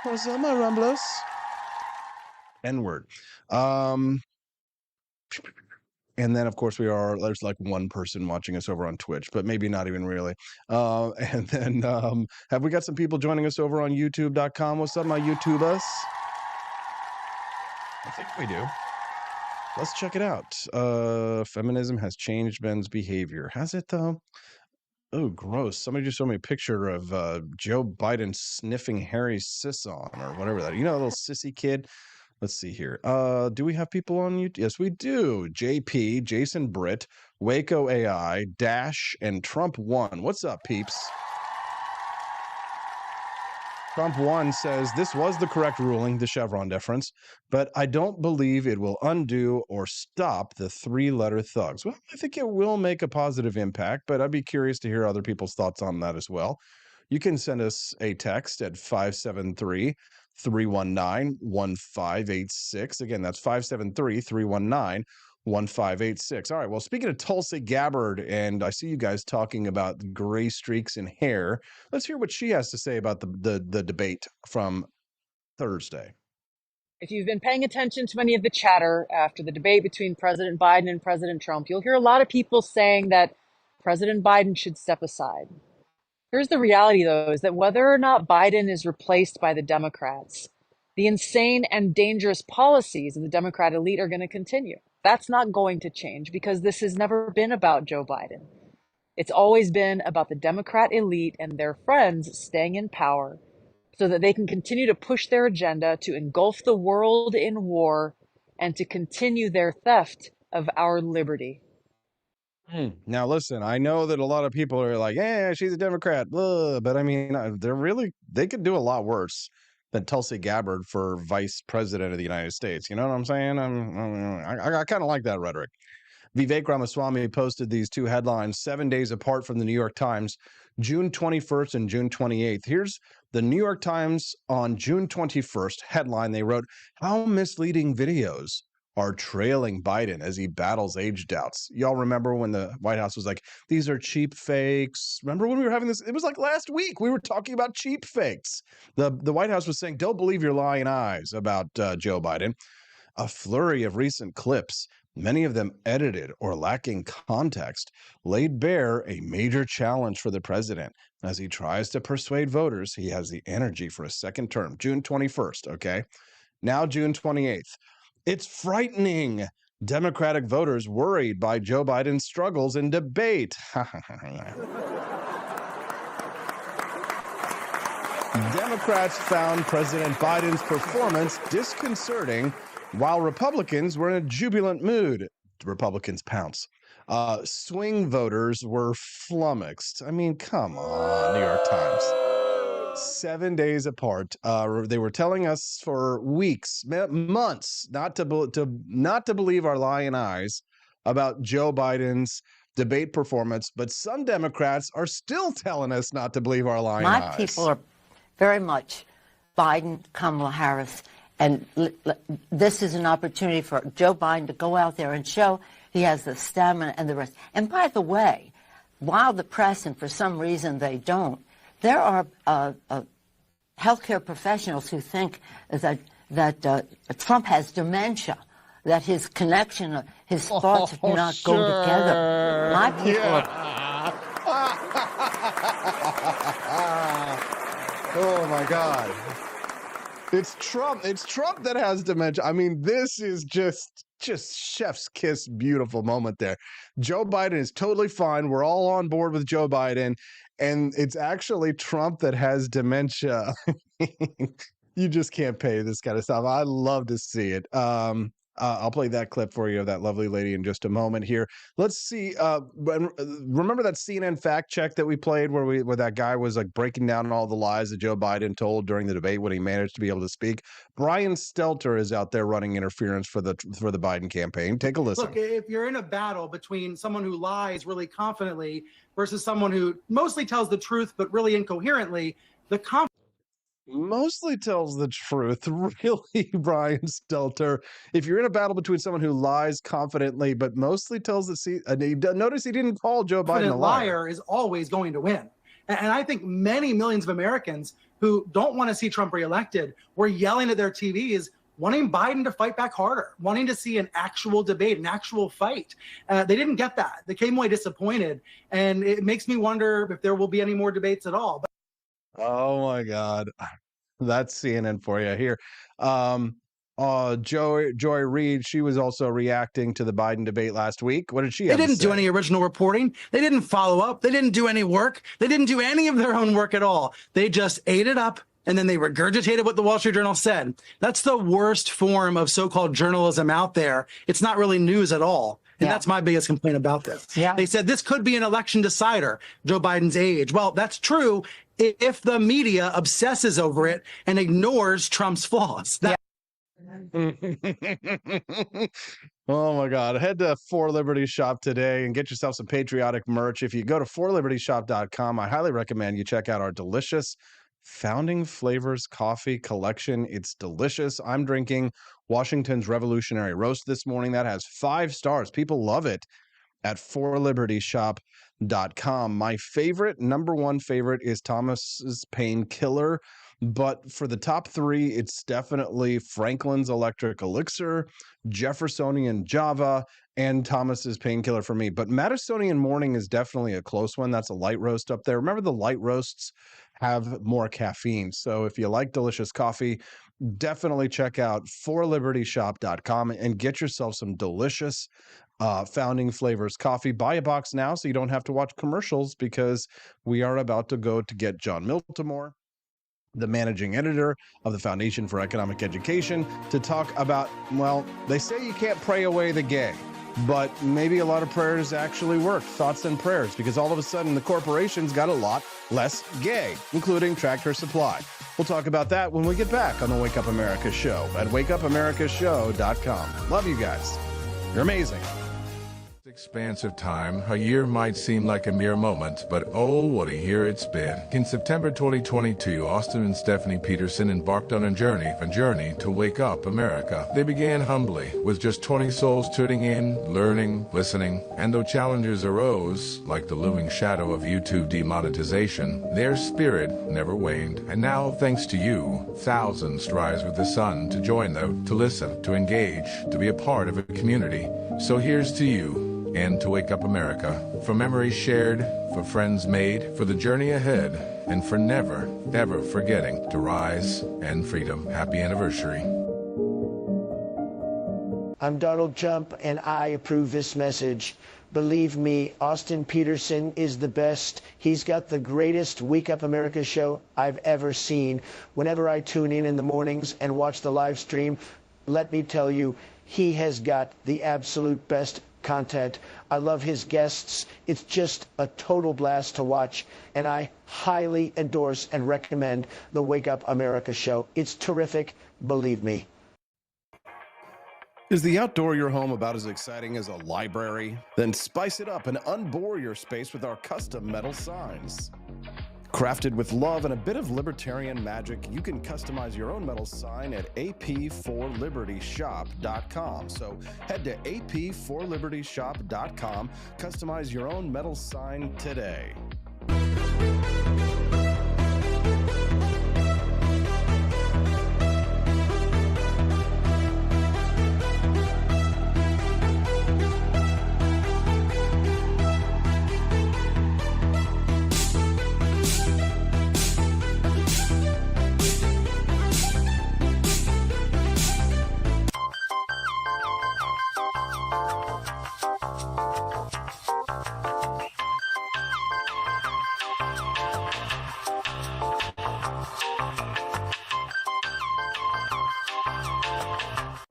A: What's up, my Rumblers? N-word. And then, of course, there's like one person watching us over on Twitch, but maybe not even really. And then have we got some people joining us over on youtube.com? What's up, my YouTubers? I think we do. Let's check it out. Feminism has changed men's behavior. Has it, though? Oh, gross. Somebody just showed me a picture of Joe Biden sniffing Harry's sis on, or whatever that. You know, a little sissy kid. Let's see here. Do we have people on YouTube? Yes, we do. JP, Jason Britt, Waco AI, Dash, and Trump 1. What's up, peeps? Trump 1 says this was the correct ruling, the Chevron deference, but I don't believe it will undo or stop the 3-letter thugs. Well, I think it will make a positive impact, but I'd be curious to hear other people's thoughts on that as well. You can send us a text at 573-319-1586. Again, that's 573-319-1586. All right. Well, speaking of Tulsi Gabbard, and I see you guys talking about gray streaks in hair, let's hear what she has to say about the debate from Thursday.
B: If you've been paying attention to any of the chatter after the debate between President Biden and President Trump, you'll hear a lot of people saying that President Biden should step aside. Here's the reality, though, is that whether or not Biden is replaced by the Democrats, the insane and dangerous policies of the Democrat elite are going to continue. That's not going to change, because this has never been about Joe Biden. It's always been about the Democrat elite and their friends staying in power so that they can continue to push their agenda to engulf the world in war and to continue their theft of our liberty.
A: Now, listen, I know that a lot of people are like, yeah, she's a Democrat, blah, but I mean, they could do a lot worse than Tulsi Gabbard for vice president of the United States. You know what I'm saying? I kind of like that rhetoric. Vivek Ramaswamy posted these two headlines 7 days apart from the New York Times, June 21st and June 28th. Here's the New York Times on June 21st headline. They wrote, "How misleading videos are trailing Biden as he battles age doubts." Y'all remember when the White House was like, these are cheap fakes? Remember when we were having this? It was like last week. We were talking about cheap fakes. The White House was saying, don't believe your lying eyes about Joe Biden. A flurry of recent clips, many of them edited or lacking context, laid bare a major challenge for the president as he tries to persuade voters he has the energy for a second term. June 21st, okay? Now June 28th. It's frightening. Democratic voters worried by Joe Biden's struggles in debate. Democrats found President Biden's performance disconcerting, while Republicans were in a jubilant mood. Republicans pounce. Swing voters were flummoxed. I mean, come on, New York Times. 7 days apart. They were telling us for weeks, months, not to believe our lying eyes about Joe Biden's debate performance. But some Democrats are still telling us not to believe our lying eyes.
D: My people are very much Biden, Kamala Harris. And this is an opportunity for Joe Biden to go out there and show he has the stamina and the rest. And by the way, while the press, and for some reason they don't, there are healthcare professionals who think that Trump has dementia, that his connection, his thoughts do not go together. My people are...
A: Oh, my God. It's Trump. It's Trump that has dementia. I mean, this is just chef's kiss, beautiful moment there. Joe Biden is totally fine. We're all on board with Joe Biden. And it's actually Trump that has dementia. You just can't pay this kind of stuff. I love to see it. I'll play that clip for you of that lovely lady in just a moment here. Let's see. Remember that CNN fact check that we played where that guy was like breaking down all the lies that Joe Biden told during the debate when he managed to be able to speak? Brian Stelter is out there running interference for the Biden campaign. Take a listen.
V: Look, if you're in a battle between someone who lies really confidently versus someone who mostly tells the truth but really incoherently,
A: mostly tells the truth, really, Brian Stelter. If you're in a battle between someone who lies confidently but mostly tells notice he didn't call Joe Biden a liar.
V: Is always going to win. And I think many millions of Americans who don't want to see Trump reelected were yelling at their TVs, wanting Biden to fight back harder, wanting to see an actual debate, an actual fight. They didn't get that. They came away disappointed. And it makes me wonder if there will be any more debates at all.
A: Oh my God. That's CNN for you here. Joy Reid, she was also reacting to the Biden debate last week. What did she have to say?
V: They didn't do any original reporting. They didn't follow up. They didn't do any work. They didn't do any of their own work at all. They just ate it up and then they regurgitated what the Wall Street Journal said. That's the worst form of so-called journalism out there. It's not really news at all. And that's my biggest complaint about this. Yeah. They said this could be an election decider, Joe Biden's age. Well, that's true if the media obsesses over it and ignores Trump's flaws.
A: Oh my God. Head to 4Liberty Shop today and get yourself some patriotic merch. If you go to 4libertyshop.com, I highly recommend you check out our delicious Founding Flavors coffee collection. It's delicious. I'm drinking Washington's Revolutionary Roast this morning. That has 5 stars. People love it at 4libertyshop.com. My favorite, number one favorite, is Thomas's Painkiller. But for the top 3, it's definitely Franklin's Electric Elixir, Jeffersonian Java, and Thomas's Painkiller for me. But Madisonian Morning is definitely a close one. That's a light roast up there. Remember, the light roasts have more caffeine. So if you like delicious coffee, definitely check out 4libertyshop.com and get yourself some delicious Founding Flavors coffee. Buy a box now so you don't have to watch commercials, because we are about to go to get John Miltimore, the managing editor of the Foundation for Economic Education, to talk about, well, they say you can't pray away the gay. but maybe a lot of prayers actually worked. Thoughts and prayers, because all of a sudden the corporations got a lot less gay, including Tractor Supply. We'll talk about that when we get back on the Wake Up America show at wakeupAmericaShow.com. Love you guys. You're amazing.
F: Expanse of time, a year might seem like a mere moment, but oh, what a year it's been. In September 2022, Austin and Stephanie Peterson embarked on a journey to wake up America. They began humbly, with just 20 souls tuning in, learning, listening, and though challenges arose, like the looming shadow of YouTube demonetization, their spirit never waned. And now, thanks to you, thousands rise with the sun to join them, to listen, to engage, to be a part of a community. So here's to you, and to Wake Up America, for memories shared, for friends made, for the journey ahead, and for never, ever forgetting to rise and freedom. Happy anniversary.
H: I'm Donald Trump, and I approve this message. Believe me, Austin Peterson is the best. He's got the greatest Wake Up America show I've ever seen. Whenever I tune in the mornings and watch the live stream, let me tell you, he has got the absolute best content. I love his guests. It's just a total blast to watch, and I highly endorse and recommend the Wake Up America show. It's terrific, believe me.
A: Is the outdoor your home about as exciting as a library? Then spice it up and unbore your space with our custom metal signs. Crafted with love and a bit of libertarian magic, you can customize your own metal sign at ap4libertyshop.com. So head to ap4libertyshop.com, customize your own metal sign today.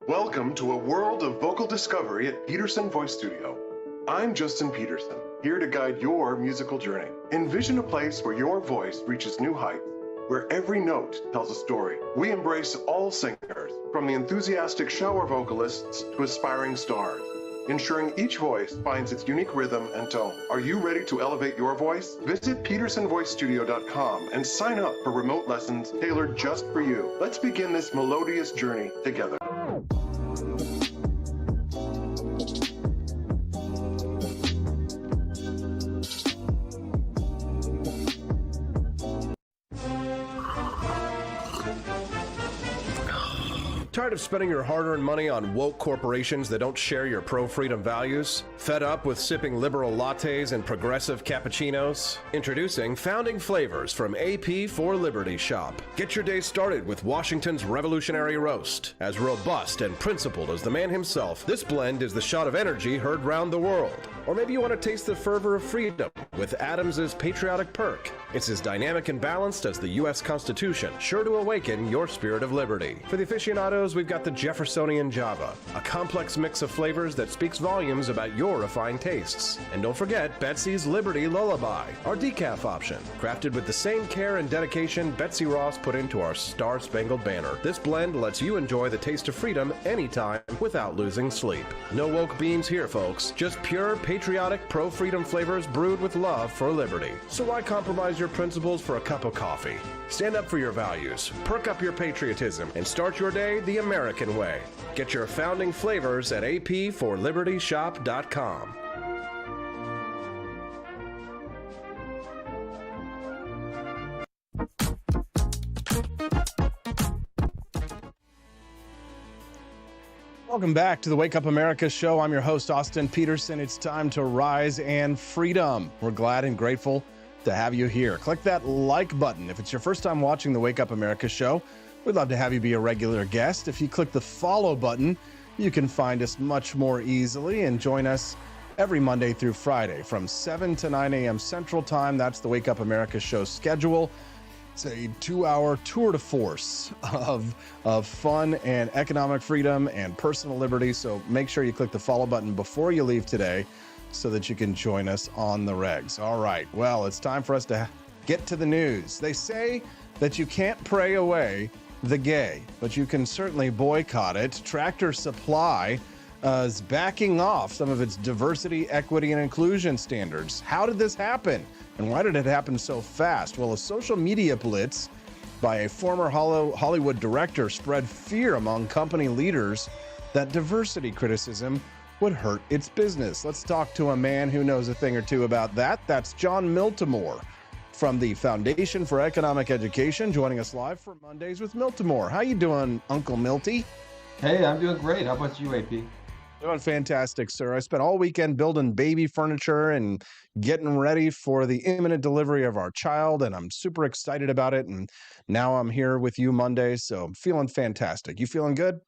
W: Welcome to a world of vocal discovery at Peterson Voice Studio. I'm Justin Peterson, here to guide your musical journey. Envision a place where your voice reaches new heights, where every note tells a story. We embrace all singers, from the enthusiastic shower vocalists to aspiring stars, ensuring each voice finds its unique rhythm and tone. Are you ready to elevate your voice? Visit petersonvoicestudio.com and sign up for remote lessons tailored just for you. Let's begin this melodious journey together.
X: Tired of spending your hard-earned money on woke corporations that don't share your pro-freedom values? Fed up with sipping liberal lattes and progressive cappuccinos? Introducing Founding Flavors from AP4Liberty Shop. Get your day started with Washington's Revolutionary Roast. As robust and principled as the man himself, this blend is the shot of energy heard round the world. Or maybe you want to taste the fervor of freedom with Adams's Patriotic Perk. It's as dynamic and balanced as the U.S. Constitution, sure to awaken your spirit of liberty. For the aficionados, we've got the Jeffersonian Java, a complex mix of flavors that speaks volumes about your refined tastes. And don't forget Betsy's Liberty Lullaby, our decaf option, crafted with the same care and dedication Betsy Ross put into our Star-Spangled Banner. This blend lets you enjoy the taste of freedom anytime without losing sleep. No woke beans here, folks. Just pure, patriotic, pro-freedom flavors brewed with love for liberty. So why compromise your principles for a cup of coffee? Stand up for your values, perk up your patriotism, and start your day the American way. Get your founding flavors at ap4libertyshop.com.
A: Welcome back to the Wake Up America show. I'm your host, Austin Peterson. It's time to rise and freedom. We're glad and grateful to have you here. Click that like button. If it's your first time watching the Wake Up America show, we'd love to have you be a regular guest. If you click the follow button, you can find us much more easily and join us every Monday through Friday from 7 to 9 a.m. Central Time. That's the Wake Up America show schedule. It's a 2-hour tour de force of fun and economic freedom and personal liberty. So make sure you click the follow button before you leave today so that you can join us on the regs. All right. Well, it's time for us to get to the news. They say that you can't pray away the gay, but you can certainly boycott it. Tractor Supply is backing off some of its diversity, equity, and inclusion standards. How did this happen? And why did it happen so fast? Well, a social media blitz by a former Hollywood director spread fear among company leaders that diversity criticism would hurt its business. Let's talk to a man who knows a thing or two about that. That's John Miltimore from the Foundation for Economic Education, joining us live for Mondays with Miltimore. How you doing, Uncle Milty?
C: Hey, I'm doing great. How about you, AP?
A: Doing fantastic, sir. I spent all weekend building baby furniture and getting ready for the imminent delivery of our child, and I'm super excited about it. And now I'm here with you Monday, so I'm feeling fantastic. You feeling good?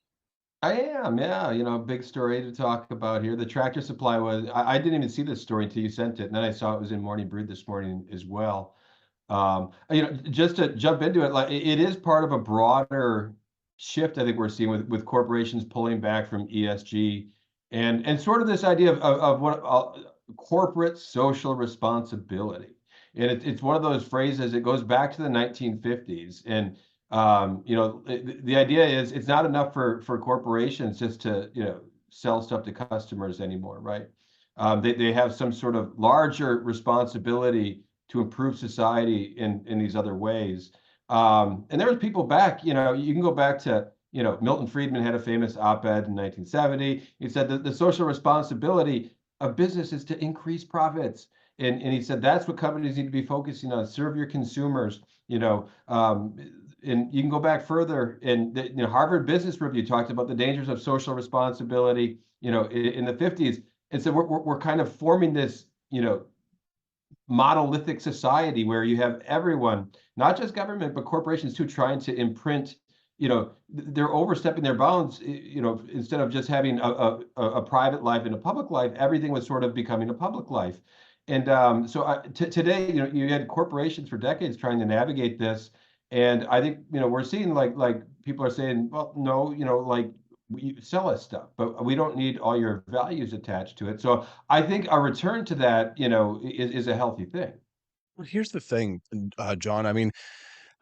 C: I am, yeah. You know, big story to talk about here. The Tractor Supply was, I didn't even see this story until you sent it, and then I saw it was in Morning Brew this morning as well. Just to jump into it, like it is part of a broader shift I think we're seeing with corporations pulling back from ESG and sort of this idea of what corporate social responsibility. And it's one of those phrases, it goes back to the 1950s. And the idea is it's not enough for corporations just to, sell stuff to customers anymore, right? They have some sort of larger responsibility to improve society in these other ways. And there was people back, you can go back to, Milton Friedman had a famous op-ed in 1970. He said that the social responsibility of business is to increase profits. And he said that's what companies need to be focusing on, serve your consumers, and you can go back further, and Harvard Business Review talked about the dangers of social responsibility, in the 50s. And so we're kind of forming this, monolithic society where you have everyone, not just government, but corporations too, trying to imprint, they're overstepping their bounds, instead of just having a private life and a public life, everything was sort of becoming a public life. And today, you had corporations for decades trying to navigate this. And I think, we're seeing like people are saying, well, no, you sell us stuff, but we don't need all your values attached to it. So I think a return to that, is a healthy thing.
A: Well, here's the thing, John. I mean,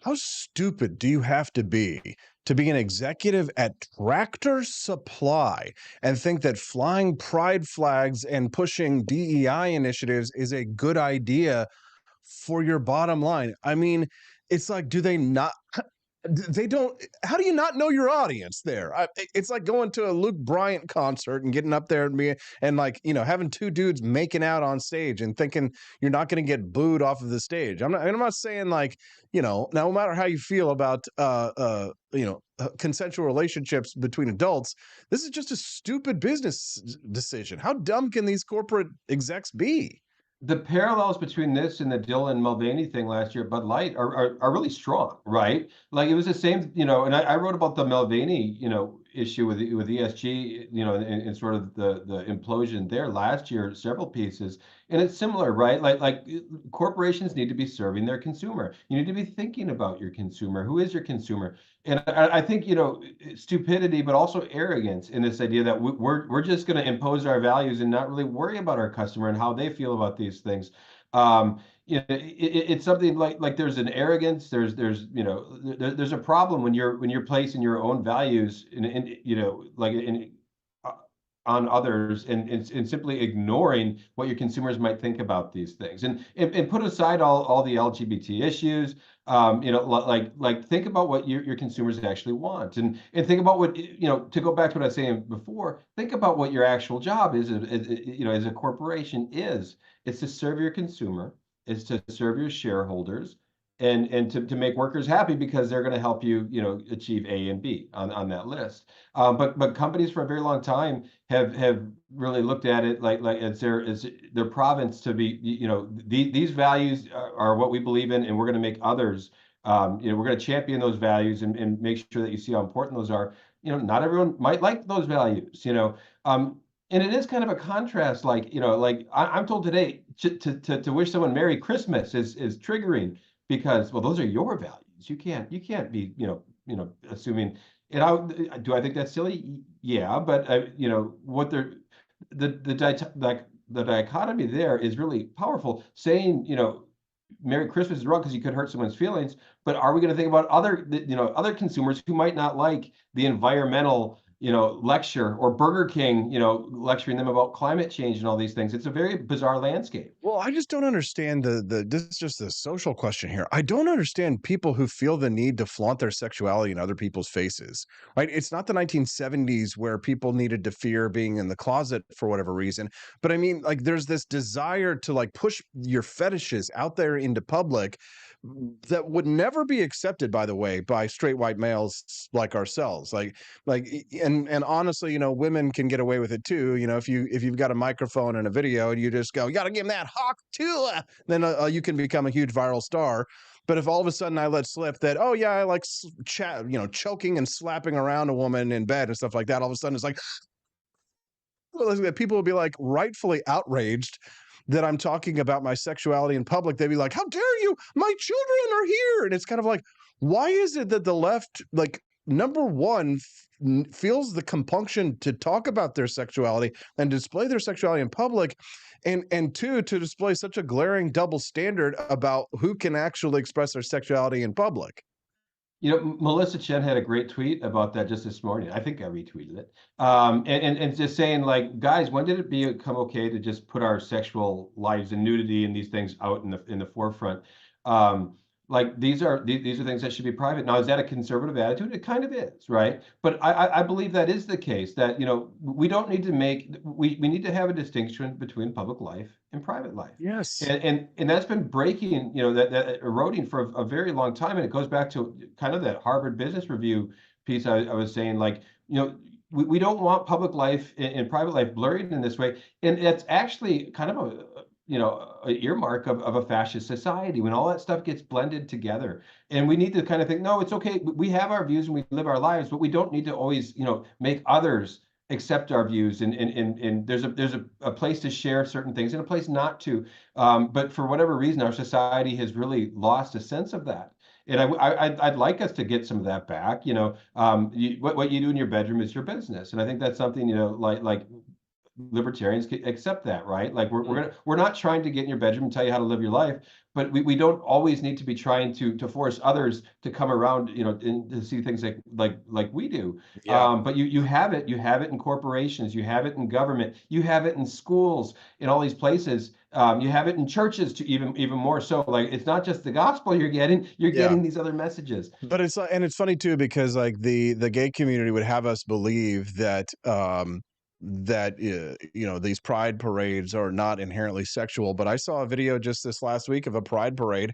A: how stupid do you have to be an executive at Tractor Supply and think that flying pride flags and pushing DEI initiatives is a good idea for your bottom line? I mean, it's like, do they not? They don't. How do you not know your audience there? It's like going to a Luke Bryant concert and getting up there and having two dudes making out on stage and thinking you're not going to get booed off of the stage. I'm not saying no matter how you feel about consensual relationships between adults, this is just a stupid business decision. How dumb can these corporate execs be?
C: The parallels between this and the Dylan Mulvaney thing last year at Bud Light are really strong, right? Like it was the same, and I wrote about the Mulvaney, issue with ESG, and sort of the implosion there last year, several pieces. And it's similar, right? Like corporations need to be serving their consumer. You need to be thinking about your consumer. Who is your consumer? And I think, stupidity, but also arrogance in this idea that we're just going to impose our values and not really worry about our customer and how they feel about these things. It's something like there's an arrogance. There's a problem when you're placing your own values on others and simply ignoring what your consumers might think about these things, and put aside all the LGBT issues. Like think about what your consumers actually want, and think about what, to go back to what I was saying before, think about what your actual job is, as a corporation is. It's to serve your consumer, it's to serve your shareholders, and to make workers happy because they're going to help you, achieve A and B on that list. But companies for a very long time have really looked at it like it's their province to be, these values are what we believe in, and we're going to make others, we're going to champion those values and make sure that you see how important those are. Not everyone might like those values, and it is kind of a contrast, like I'm told today to wish someone Merry Christmas is triggering. because, well, those are your values. You can't be, assuming. And I think that's silly? Yeah, but what they're the dichotomy there is really powerful. Saying, Merry Christmas is wrong because you could hurt someone's feelings, but are we going to think about other consumers who might not like the environmental, lecture, or Burger King, lecturing them about climate change and all these things? It's a very bizarre landscape.
A: Well, I just don't understand this is just a social question here. I don't understand people who feel the need to flaunt their sexuality in other people's faces, right? It's not the 1970s where people needed to fear being in the closet for whatever reason. But I mean, like, there's this desire to like push your fetishes out there into public that would never be accepted, by the way, by straight white males like ourselves. And honestly, women can get away with it too. If you've got a microphone and a video and you just go, you got to give him that hawk too, then you can become a huge viral star. But if all of a sudden I let slip that, oh yeah, I like choking and slapping around a woman in bed and stuff like that, all of a sudden it's like, people will be like rightfully outraged that I'm talking about my sexuality in public. They'd be like, how dare you? My children are here. And it's kind of like, why is it that the left, like, number one, feels the compunction to talk about their sexuality and display their sexuality in public, and two, to display such a glaring double standard about who can actually express their sexuality in public?
C: Melissa Chen had a great tweet about that just this morning. I think I retweeted it. And just saying, like, guys, when did it become okay to just put our sexual lives and nudity and these things out in the forefront? Like, these are things that should be private. Now, is that a conservative attitude? It kind of is, right? But I believe that is the case, that, we don't need to we need to have a distinction between public life and private life.
A: Yes.
C: And that's been breaking, that eroding for a very long time. And it goes back to kind of that Harvard Business Review piece I was saying, like, we don't want public life and private life blurred in this way. And it's actually kind of a earmark of a fascist society, when all that stuff gets blended together. And we need to kind of think, no, it's okay. We have our views and we live our lives, but we don't need to always, make others accept our views. And there's a place to share certain things and a place not to. But for whatever reason, our society has really lost a sense of that. And I'd like us to get some of that back. What you do in your bedroom is your business. And I think that's something, like libertarians accept that, right? Like, we're not trying to get in your bedroom and tell you how to live your life, but we don't always need to be trying to force others to come around, and to see things like we do.
A: Yeah.
C: But you have it in corporations, you have it in government, you have it in schools, in all these places. You have it in churches to even more so. Like, it's not just the gospel you're getting these other messages.
A: But it's funny too, because like the gay community would have us believe that these pride parades are not inherently sexual. But I saw a video just this last week of a pride parade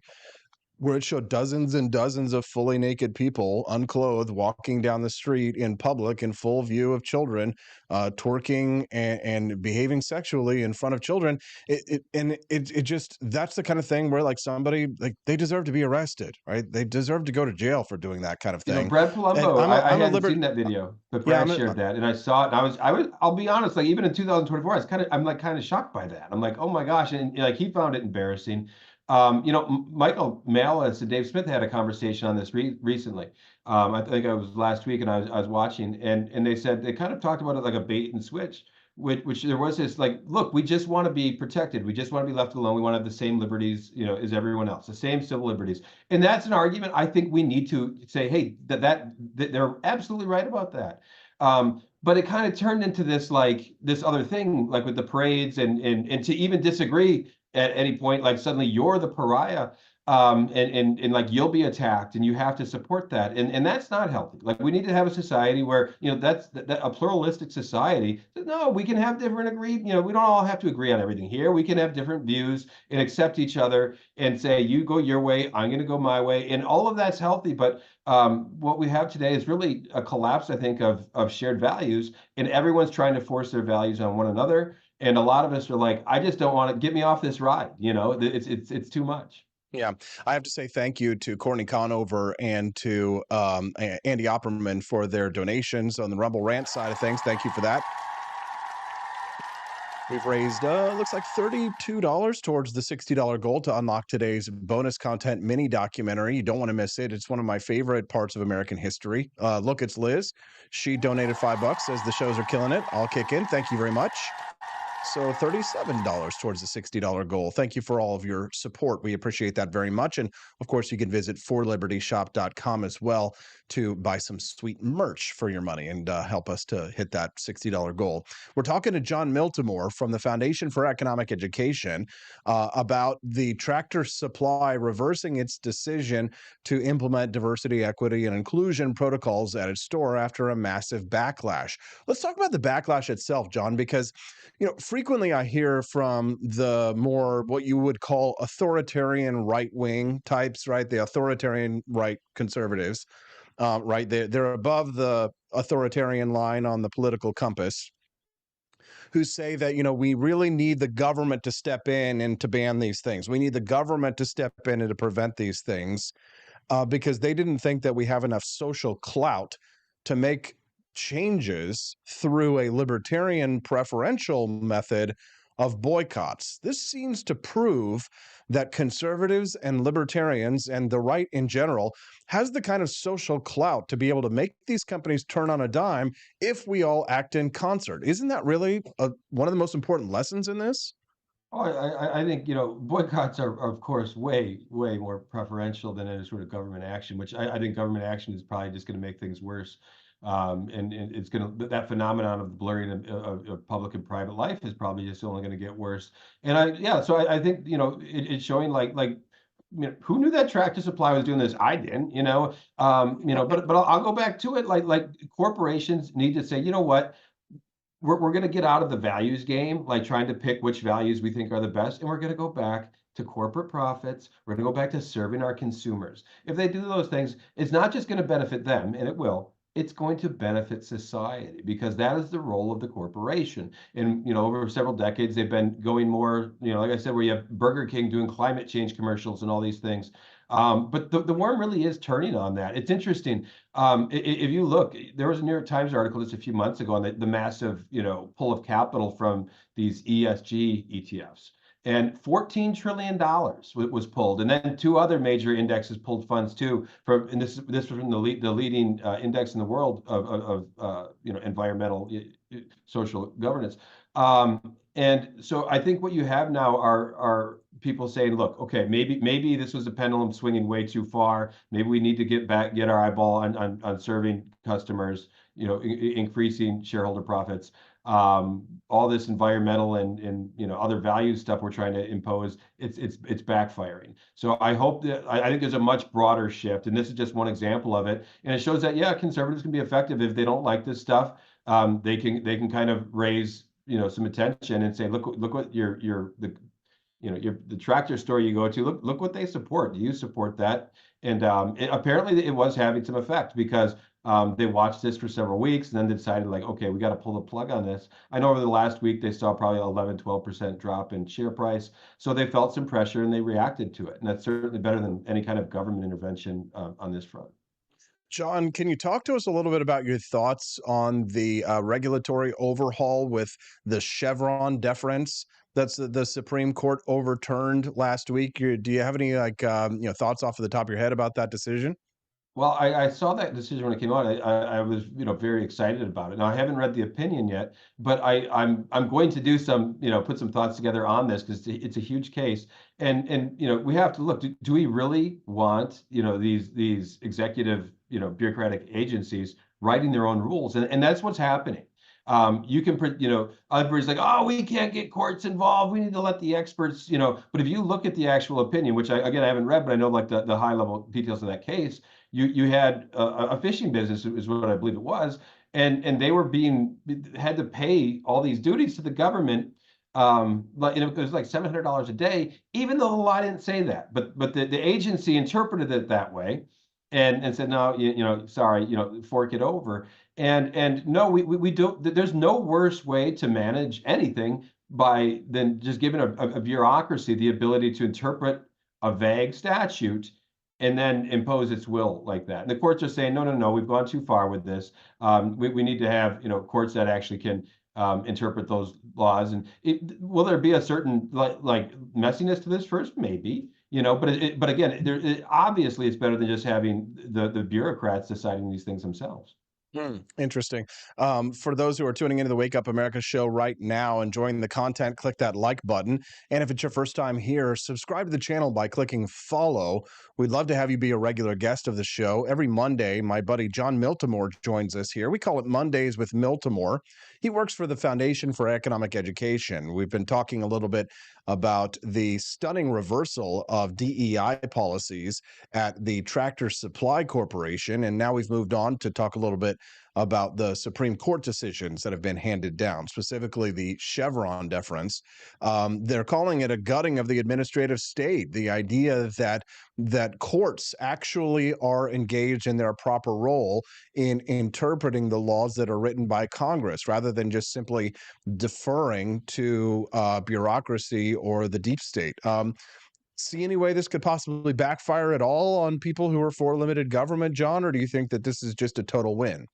A: where it showed dozens and dozens of fully naked people, unclothed, walking down the street in public in full view of children, twerking and behaving sexually in front of children. It just, that's the kind of thing where, like, somebody, like, they deserve to be arrested, right? They deserve to go to jail for doing that kind of thing.
C: Brad Palumbo, I hadn't seen that video, but Brad shared that, and I saw it, and I'll be honest, like, even in 2024, I'm kind of shocked by that. I'm like, oh my gosh, and like, he found it embarrassing. Michael Malice and Dave Smith had a conversation on this recently. I think it was last week, and I was watching, and they said, they kind of talked about it like a bait and switch, which there was this, like, look, we just want to be protected. We just want to be left alone. We want to have the same liberties, as everyone else, the same civil liberties. And that's an argument I think we need to say, hey, that they're absolutely right about that. But it kind of turned into this other thing, like with the parades, and to even disagree at any point, like, suddenly you're the pariah, and like, you'll be attacked, and you have to support that, and that's not healthy. Like, we need to have a society where, that's a pluralistic society. No, we can have different agreed, we don't all have to agree on everything here. We can have different views and accept each other and say, you go your way, I'm going to go my way, and all of that's healthy. But what we have today is really a collapse, I think, of shared values, and everyone's trying to force their values on one another. And a lot of us are like, I just don't want to get me off this ride. It's too much.
A: Yeah, I have to say thank you to Courtney Conover and to Andy Opperman for their donations on the Rumble Rant side of things. Thank you for that. We've raised, looks like $32 towards the $60 goal to unlock today's bonus content mini documentary. You don't want to miss it. It's one of my favorite parts of American history. Look, it's Liz. She donated $5, says the shows are killing it. I'll kick in. Thank you very much. So $37 towards the $60 goal. Thank you for all of your support. We appreciate that very much. And of course, you can visit forlibertyshop.com as well to buy some sweet merch for your money and help us to hit that $60 goal. We're talking to John Miltimore from the Foundation for Economic Education about the Tractor Supply reversing its decision to implement diversity, equity, and inclusion protocols at its store after a massive backlash. Let's talk about the backlash itself, John, because frequently I hear from the more what you would call authoritarian right-wing types, right? The authoritarian right conservatives, right? They're above the authoritarian line on the political compass, who say that, we really need the government to step in and to ban these things. We need the government to step in and to prevent these things because they didn't think that we have enough social clout to make changes through a libertarian preferential method of boycotts. This seems to prove that conservatives and libertarians and the right in general has the kind of social clout to be able to make these companies turn on a dime if we all act in concert. Isn't that really one of the most important lessons in this?
C: Oh, I think, boycotts are, of course, way, way more preferential than any sort of government action, which I think government action is probably just going to make things worse. And it's going to, that phenomenon of blurring of public and private life is probably just only going to get worse. And so I think, it's showing who knew that Tractor Supply was doing this? I didn't, but I'll go back to it. Like corporations need to say, you know what? We're going to get out of the values game, like trying to pick which values we think are the best, and we're going to go back to corporate profits. We're going to go back to serving our consumers. If they do those things, it's not just going to benefit them, and it will. It's going to benefit society because that is the role of the corporation. And over several decades, they've been going more, like I said, where you have Burger King doing climate change commercials and all these things. But the worm really is turning on that. It's interesting. If you look, there was a New York Times article just a few months ago on the massive, pull of capital from these ESG ETFs. And $14 trillion was pulled, and then two other major indexes pulled funds too. And this was from the leading index in the world of environmental social governance. And so I think what you have now are people saying, look, okay, maybe this was a pendulum swinging way too far. Maybe we need to get our eyeball on serving customers, increasing shareholder profits. All this environmental and other value stuff we're trying to impose, it's backfiring. So I hope that I think there's a much broader shift, and this is just one example of it. And it shows that conservatives can be effective if they don't like this stuff. They can kind of raise some attention and say, look what the tractor store you go to, look what they support. Do you support that? And apparently it was having some effect because they watched this for several weeks and then they decided okay, we got to pull the plug on this. I know over the last week they saw probably 11-12% drop in share price. So they felt some pressure and they reacted to it. And that's certainly better than any kind of government intervention on this front.
A: John, can you talk to us a little bit about your thoughts on the regulatory overhaul with the Chevron deference that's the Supreme Court overturned last week? Do you have any thoughts off of the top of your head about that decision?
C: Well, I saw that decision when it came out. I was very excited about it. Now I haven't read the opinion yet, but I'm going to do some put some thoughts together on this because it's a huge case. And we have to look. Do we really want these executive bureaucratic agencies writing their own rules? And that's what's happening. You can everybody's like, oh, we can't get courts involved. We need to let the experts, But if you look at the actual opinion, which I haven't read, but I know the high level details of that case. You had a fishing business is what I believe it was, and they were had to pay all these duties to the government. It was like $700 a day, even though the law didn't say that. But the agency interpreted it that way, and said no, sorry, fork it over. And no, we don't. There's no worse way to manage anything than just giving a bureaucracy the ability to interpret a vague statute and then impose its will like that. And the courts are saying, no, we've gone too far with this. We need to have, courts that actually can interpret those laws. And will there be a certain like messiness to this first? Maybe, but again, obviously it's better than just having the bureaucrats deciding these things themselves.
A: Interesting. For those who are tuning into the Wake Up America show right now, enjoying the content, click that like button. And if it's your first time here, subscribe to the channel by clicking follow. We'd love to have you be a regular guest of the show. Every Monday, my buddy John Miltimore joins us here. We call it Mondays with Miltimore. He works for the Foundation for Economic Education. We've been talking a little bit about the stunning reversal of DEI policies at the Tractor Supply Corporation. And now we've moved on to talk a little bit about the Supreme Court decisions that have been handed down, specifically the Chevron deference. They're calling it a gutting of the administrative state. The idea that courts actually are engaged in their proper role in interpreting the laws that are written by Congress, rather than just simply deferring to bureaucracy or the deep state. See any way this could possibly backfire at all on people who are for limited government, John, or do you think that this is just a total win?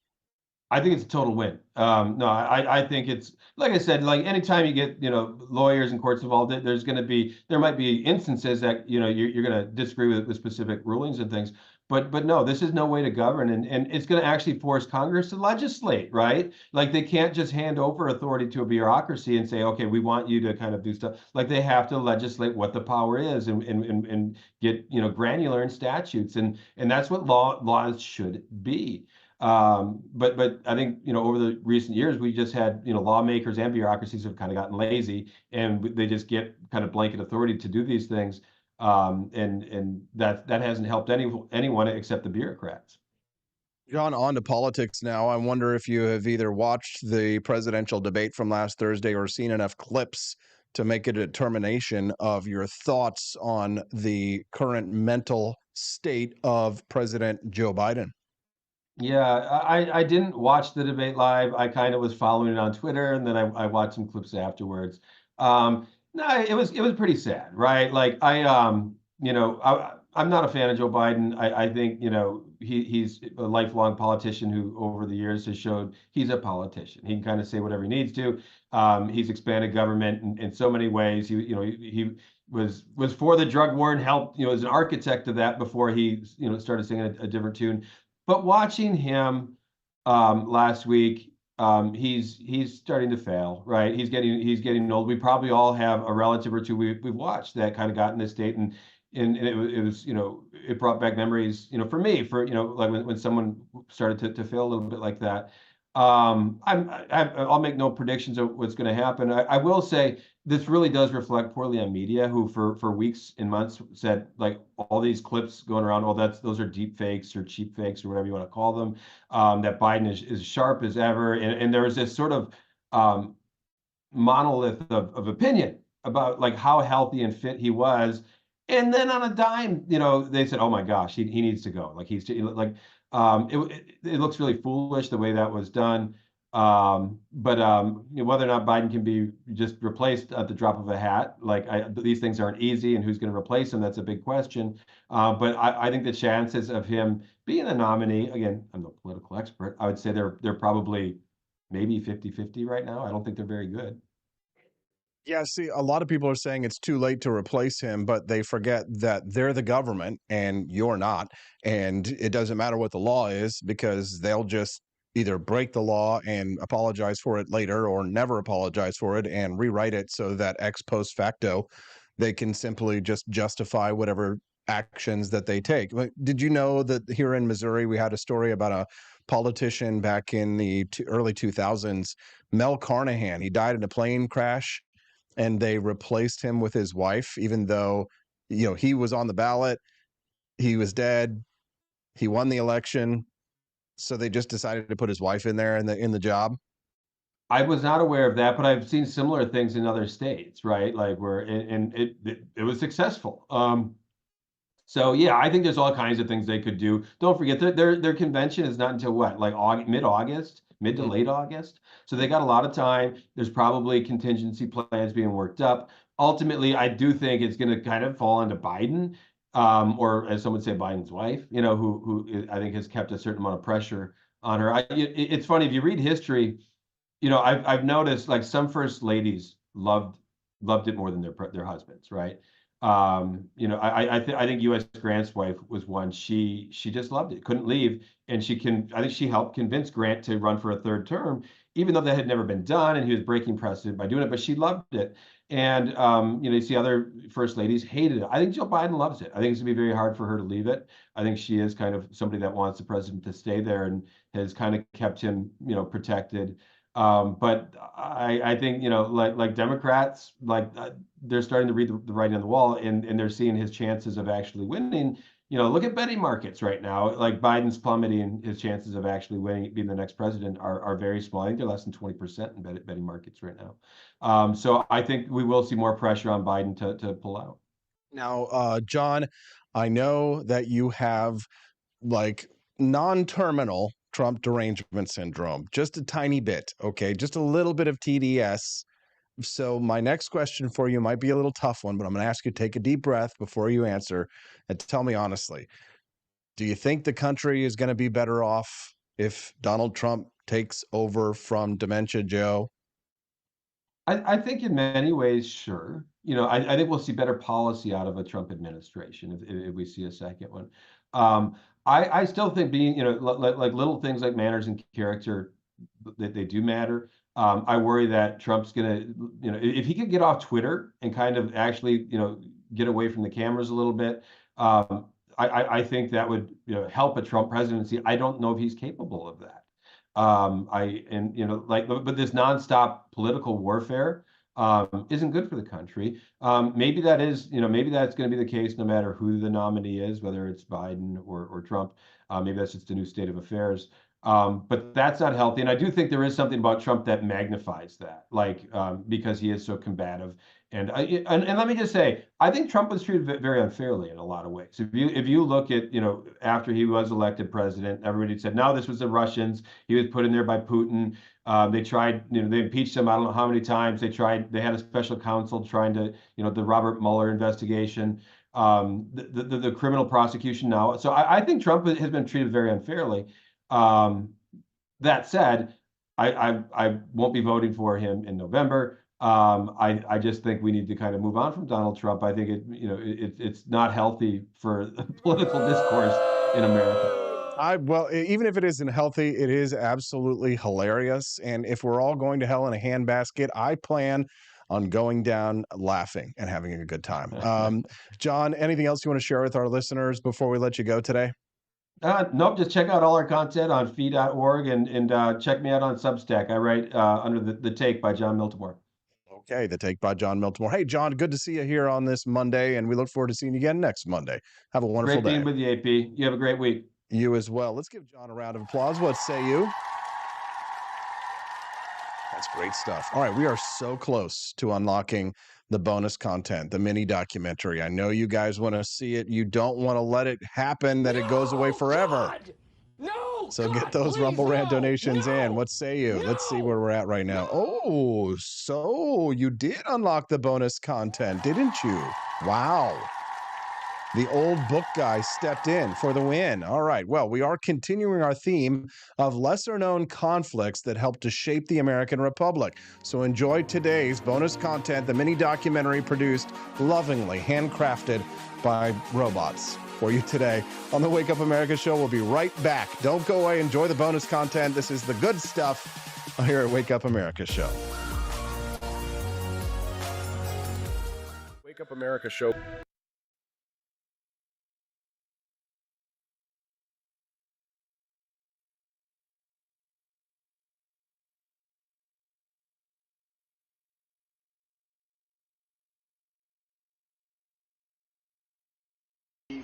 C: I think it's a total win. No, I think it's, like I said, like anytime you get, lawyers and courts involved, there might be instances that, you're going to disagree with the specific rulings and things. But no, this is no way to govern. And it's going to actually force Congress to legislate, right? Like they can't just hand over authority to a bureaucracy and say, okay, we want you to kind of do stuff. Like they have to legislate what the power is and get, granular in statutes. And that's what laws should be. But I think, over the recent years, we just had, lawmakers and bureaucracies have kind of gotten lazy and they just get kind of blanket authority to do these things. And that hasn't helped anyone except the bureaucrats.
A: John, on to politics now. I wonder if you have either watched the presidential debate from last Thursday or seen enough clips to make a determination of your thoughts on the current mental state of President Joe Biden.
C: Yeah, I didn't watch the debate live. I kind of was following it on Twitter, and then I watched some clips afterwards. No, it was pretty sad, right? Like I'm not a fan of Joe Biden. I think he's a lifelong politician who over the years has showed he's a politician. He can kind of say whatever he needs to. He's expanded government in so many ways. He was for the drug war and helped, as an architect of that before he started singing a different tune. But watching him last week, he's starting to fail, right? He's getting old. We probably all have a relative or two we've watched that kind of got in this state, and it was it brought back memories, for me, like when someone started to fail a little bit like that. I'll make no predictions of what's going to happen. I will say this really does reflect poorly on media, who for weeks and months said, like, all these clips going around, those are deep fakes or cheap fakes or whatever you want to call them. That Biden is sharp as ever, and there was this sort of monolith of opinion about like how healthy and fit he was. And then on a dime, they said, "Oh my gosh, he needs to go." Like it looks really foolish the way that was done. But whether or not Biden can be just replaced at the drop of a hat, these things aren't easy, and who's going to replace him, that's a big question. But I think the chances of him being a nominee, again, I'm no political expert, I would say they're probably maybe 50-50 right now. I don't think they're very good.
A: Yeah, see, a lot of people are saying it's too late to replace him, but they forget that they're the government and you're not. And it doesn't matter what the law is, because they'll just either break the law and apologize for it later, or never apologize for it and rewrite it so that ex post facto they can simply just justify whatever actions that they take. Did you know that here in Missouri we had a story about a politician back in the early 2000s, Mel Carnahan? He died in a plane crash, and they replaced him with his wife, even though, he was on the ballot, he was dead, he won the election. So they just decided to put his wife in there in the job.
C: I was not aware of that, but I've seen similar things in other states, right? Like where, and it was successful. So yeah, I think there's all kinds of things they could do. Don't forget their convention is not until what, like mid-August, mid to late August. So they got a lot of time. There's probably contingency plans being worked up. Ultimately, I do think it's going to kind of fall onto Biden, or as some would say, Biden's wife, who I think has kept a certain amount of pressure on her. It's funny, if you read history, I've noticed like some first ladies loved it more than their husbands, right? I think U.S. Grant's wife was one. She just loved it, couldn't leave, and I think she helped convince Grant to run for a third term, even though that had never been done, and he was breaking precedent by doing it. But she loved it, and you see other first ladies hated it. I think Jill Biden loves it. I think it's gonna be very hard for her to leave it. I think she is kind of somebody that wants the president to stay there and has kind of kept him, protected. But I think, like Democrats, they're starting to read the writing on the wall, and they're seeing his chances of actually winning. Look at betting markets right now. Like Biden's plummeting, his chances of actually winning, being the next president are very small. I think they're less than 20% in betting markets right now. So I think we will see more pressure on Biden to pull out.
A: Now, John, I know that you have like non-terminal Trump derangement syndrome, just a tiny bit, okay? Just a little bit of TDS. So my next question for you might be a little tough one, but I'm going to ask you to take a deep breath before you answer and tell me honestly, do you think the country is going to be better off if Donald Trump takes over from Dementia Joe?
C: I think in many ways, sure. I think we'll see better policy out of a Trump administration if we see a second one. I still think being, like little things like manners and character, they do matter. I worry that Trump's gonna, if he could get off Twitter and kind of actually, get away from the cameras a little bit, I think that would, help a Trump presidency. I don't know if he's capable of that. But this nonstop political warfare isn't good for the country. Maybe that's going to be the case no matter who the nominee is, whether it's Biden or Trump. Maybe that's just a new state of affairs. But that's not healthy. And I do think there is something about Trump that magnifies that, because he is so combative. And let me just say, I think Trump was treated very unfairly in a lot of ways. If you look at, after he was elected president, everybody said, no, this was the Russians. He was put in there by Putin. They tried, they impeached him, I don't know how many times. They had a special counsel trying to, the Robert Mueller investigation, the criminal prosecution now. So I think Trump has been treated very unfairly. That said, I won't be voting for him in November. I just think we need to kind of move on from Donald Trump. I think it's not healthy for political discourse in America.
A: Well, even if it isn't healthy, it is absolutely hilarious. And if we're all going to hell in a handbasket, I plan on going down laughing and having a good time. John, anything else you want to share with our listeners before we let you go today?
C: Nope, just check out all our content on fee.org and check me out on Substack. I write under the Take by John Miltimore.
A: Okay, The Take by John Miltimore. Hey, John, good to see you here on this Monday, and we look forward to seeing you again next Monday. Have a wonderful day.
C: Great being with you, AP. You have a great week.
A: You as well. Let's give John a round of applause. What say you? That's great stuff. All right, we are so close to unlocking the bonus content, the mini documentary. I know you guys want to see it. You don't want to let it happen that it goes away forever.
S: God! No!
A: So
S: God,
A: get those
S: please,
A: Rumble Rant
S: no!
A: donations
S: No!
A: in. What say you?
S: No!
A: Let's see where we're at right now. Oh, so you did unlock the bonus content, didn't you? Wow. The old book guy stepped in for the win. All right. Well, we are continuing our theme of lesser-known conflicts that helped to shape the American Republic. So enjoy today's bonus content, the mini documentary produced lovingly, handcrafted by robots for you today on the Wake Up America show. We'll be right back. Don't go away. Enjoy the bonus content. This is the good stuff here at Wake Up America show.
X: Wake Up America show.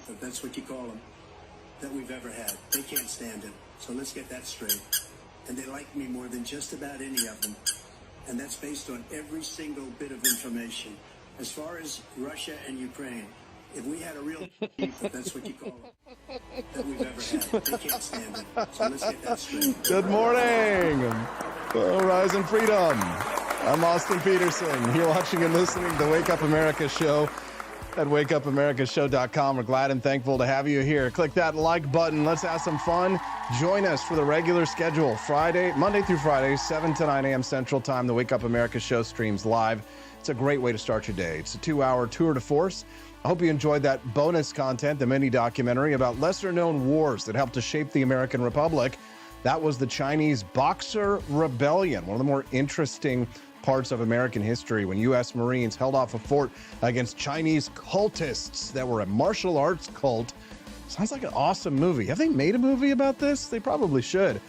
E: If that's what you call them, that we've ever had. They can't stand it. So let's get that straight. And they like me more than just about any of them. And that's based on every single bit of information. As far as Russia and Ukraine, if we had a real if that's what you call them, that we've ever had. They can't stand it. So let's get that straight.
A: Good morning. Rise and freedom. I'm Austin Peterson. You're watching and listening to the Wake Up America show. at wakeupamericashow.com. We're glad and thankful to have you here. Click that like button. Let's have some fun. Join us for the regular schedule. Monday through Friday, 7 to 9 a.m. Central Time. The Wake Up America Show streams live. It's a great way to start your day. It's a 2-hour tour de force. I hope you enjoyed that bonus content, the mini documentary about lesser-known wars that helped to shape the American Republic. That was the Chinese Boxer Rebellion, one of the more interesting parts of American history when U.S. Marines held off a fort against Chinese cultists that were a martial arts cult. Sounds like an awesome movie. Have they made a movie about this? They probably should.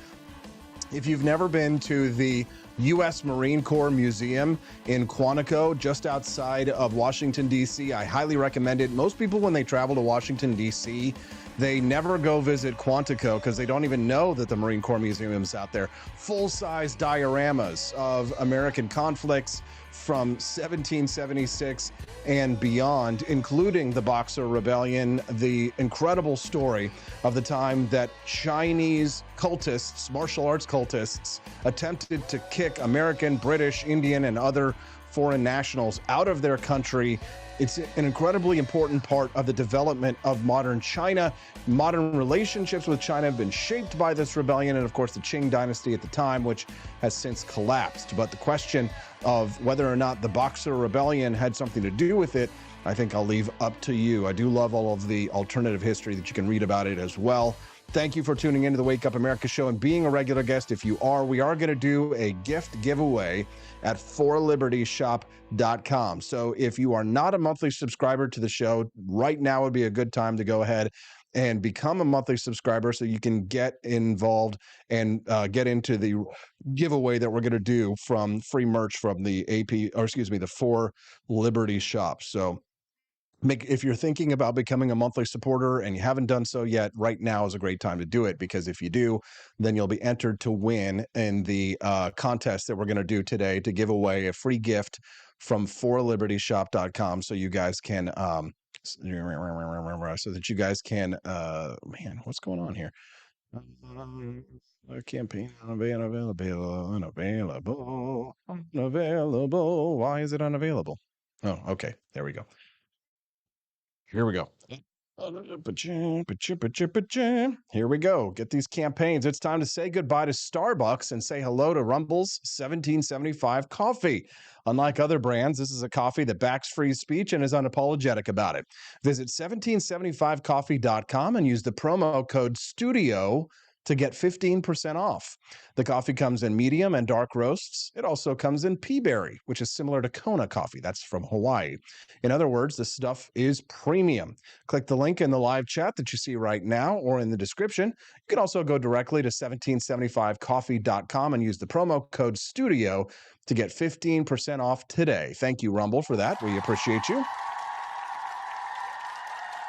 A: If you've never been to the U.S. Marine Corps Museum in Quantico, just outside of Washington, D.C., I highly recommend it. Most people, when they travel to Washington, D.C., they never go visit Quantico because they don't even know that the Marine Corps Museum is out there. Full-size dioramas of American conflicts from 1776 and beyond, including the Boxer Rebellion, the incredible story of the time that Chinese cultists, martial arts cultists, attempted to kick American, British, Indian, and other foreign nationals out of their country. It's an incredibly important part of the development of modern China. Modern relationships with China have been shaped by this rebellion and, of course, the Qing dynasty at the time, which has since collapsed. But the question of whether or not the Boxer Rebellion had something to do with it, I think I'll leave up to you. I do love all of the alternative history that you can read about it as well. Thank you for tuning into the Wake Up America Show and being a regular guest. If you are, we are going to do a gift giveaway at forlibertyshop.com. So if you are not a monthly subscriber to the show, right now would be a good time to go ahead and become a monthly subscriber so you can get involved and get into the giveaway that we're going to do from free merch from the the For Liberty shop. So if you're thinking about becoming a monthly supporter and you haven't done so yet, right now is a great time to do it, because if you do, then you'll be entered to win in the contest that we're going to do today to give away a free gift from forlibertyshop.com so you guys can so that you guys can man, what's going on here? Campaign unavailable. Why is it unavailable? Oh, okay. There we go. Here we go. Here we go. Get these campaigns. It's time to say goodbye to Starbucks and say hello to Rumble's 1775 coffee. Unlike other brands, this is a coffee that backs free speech and is unapologetic about it. Visit 1775coffee.com and use the promo code STUDIO to get 15% off. The coffee comes in medium and dark roasts. It also comes in pea berry, which is similar to Kona coffee. That's from Hawaii. In other words, the stuff is premium. Click the link in the live chat that you see right now or in the description. You can also go directly to 1775coffee.com and use the promo code STUDIO to get 15% off today. Thank you, Rumble, for that. We appreciate you.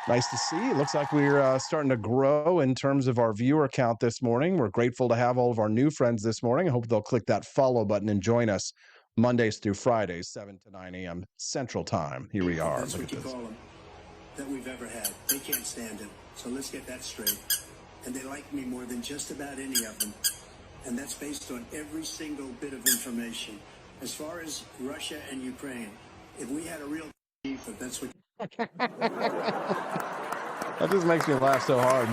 A: Nice to see. It looks like we're starting to grow in terms of our viewer count this morning. We're grateful to have all of our new friends this morning. I hope they'll click that follow button and join us Mondays through Fridays, 7 to 9 a.m. Central Time. Here we are.
E: That's
A: Look
E: what
A: at
E: you
A: this.
E: call them, that we've ever had. They can't stand it. So let's get that straight. And they like me more than just about any of them. And that's based on every single bit of information. As far as Russia and Ukraine, if we had a real beef, if that's what
A: That just makes me laugh so hard.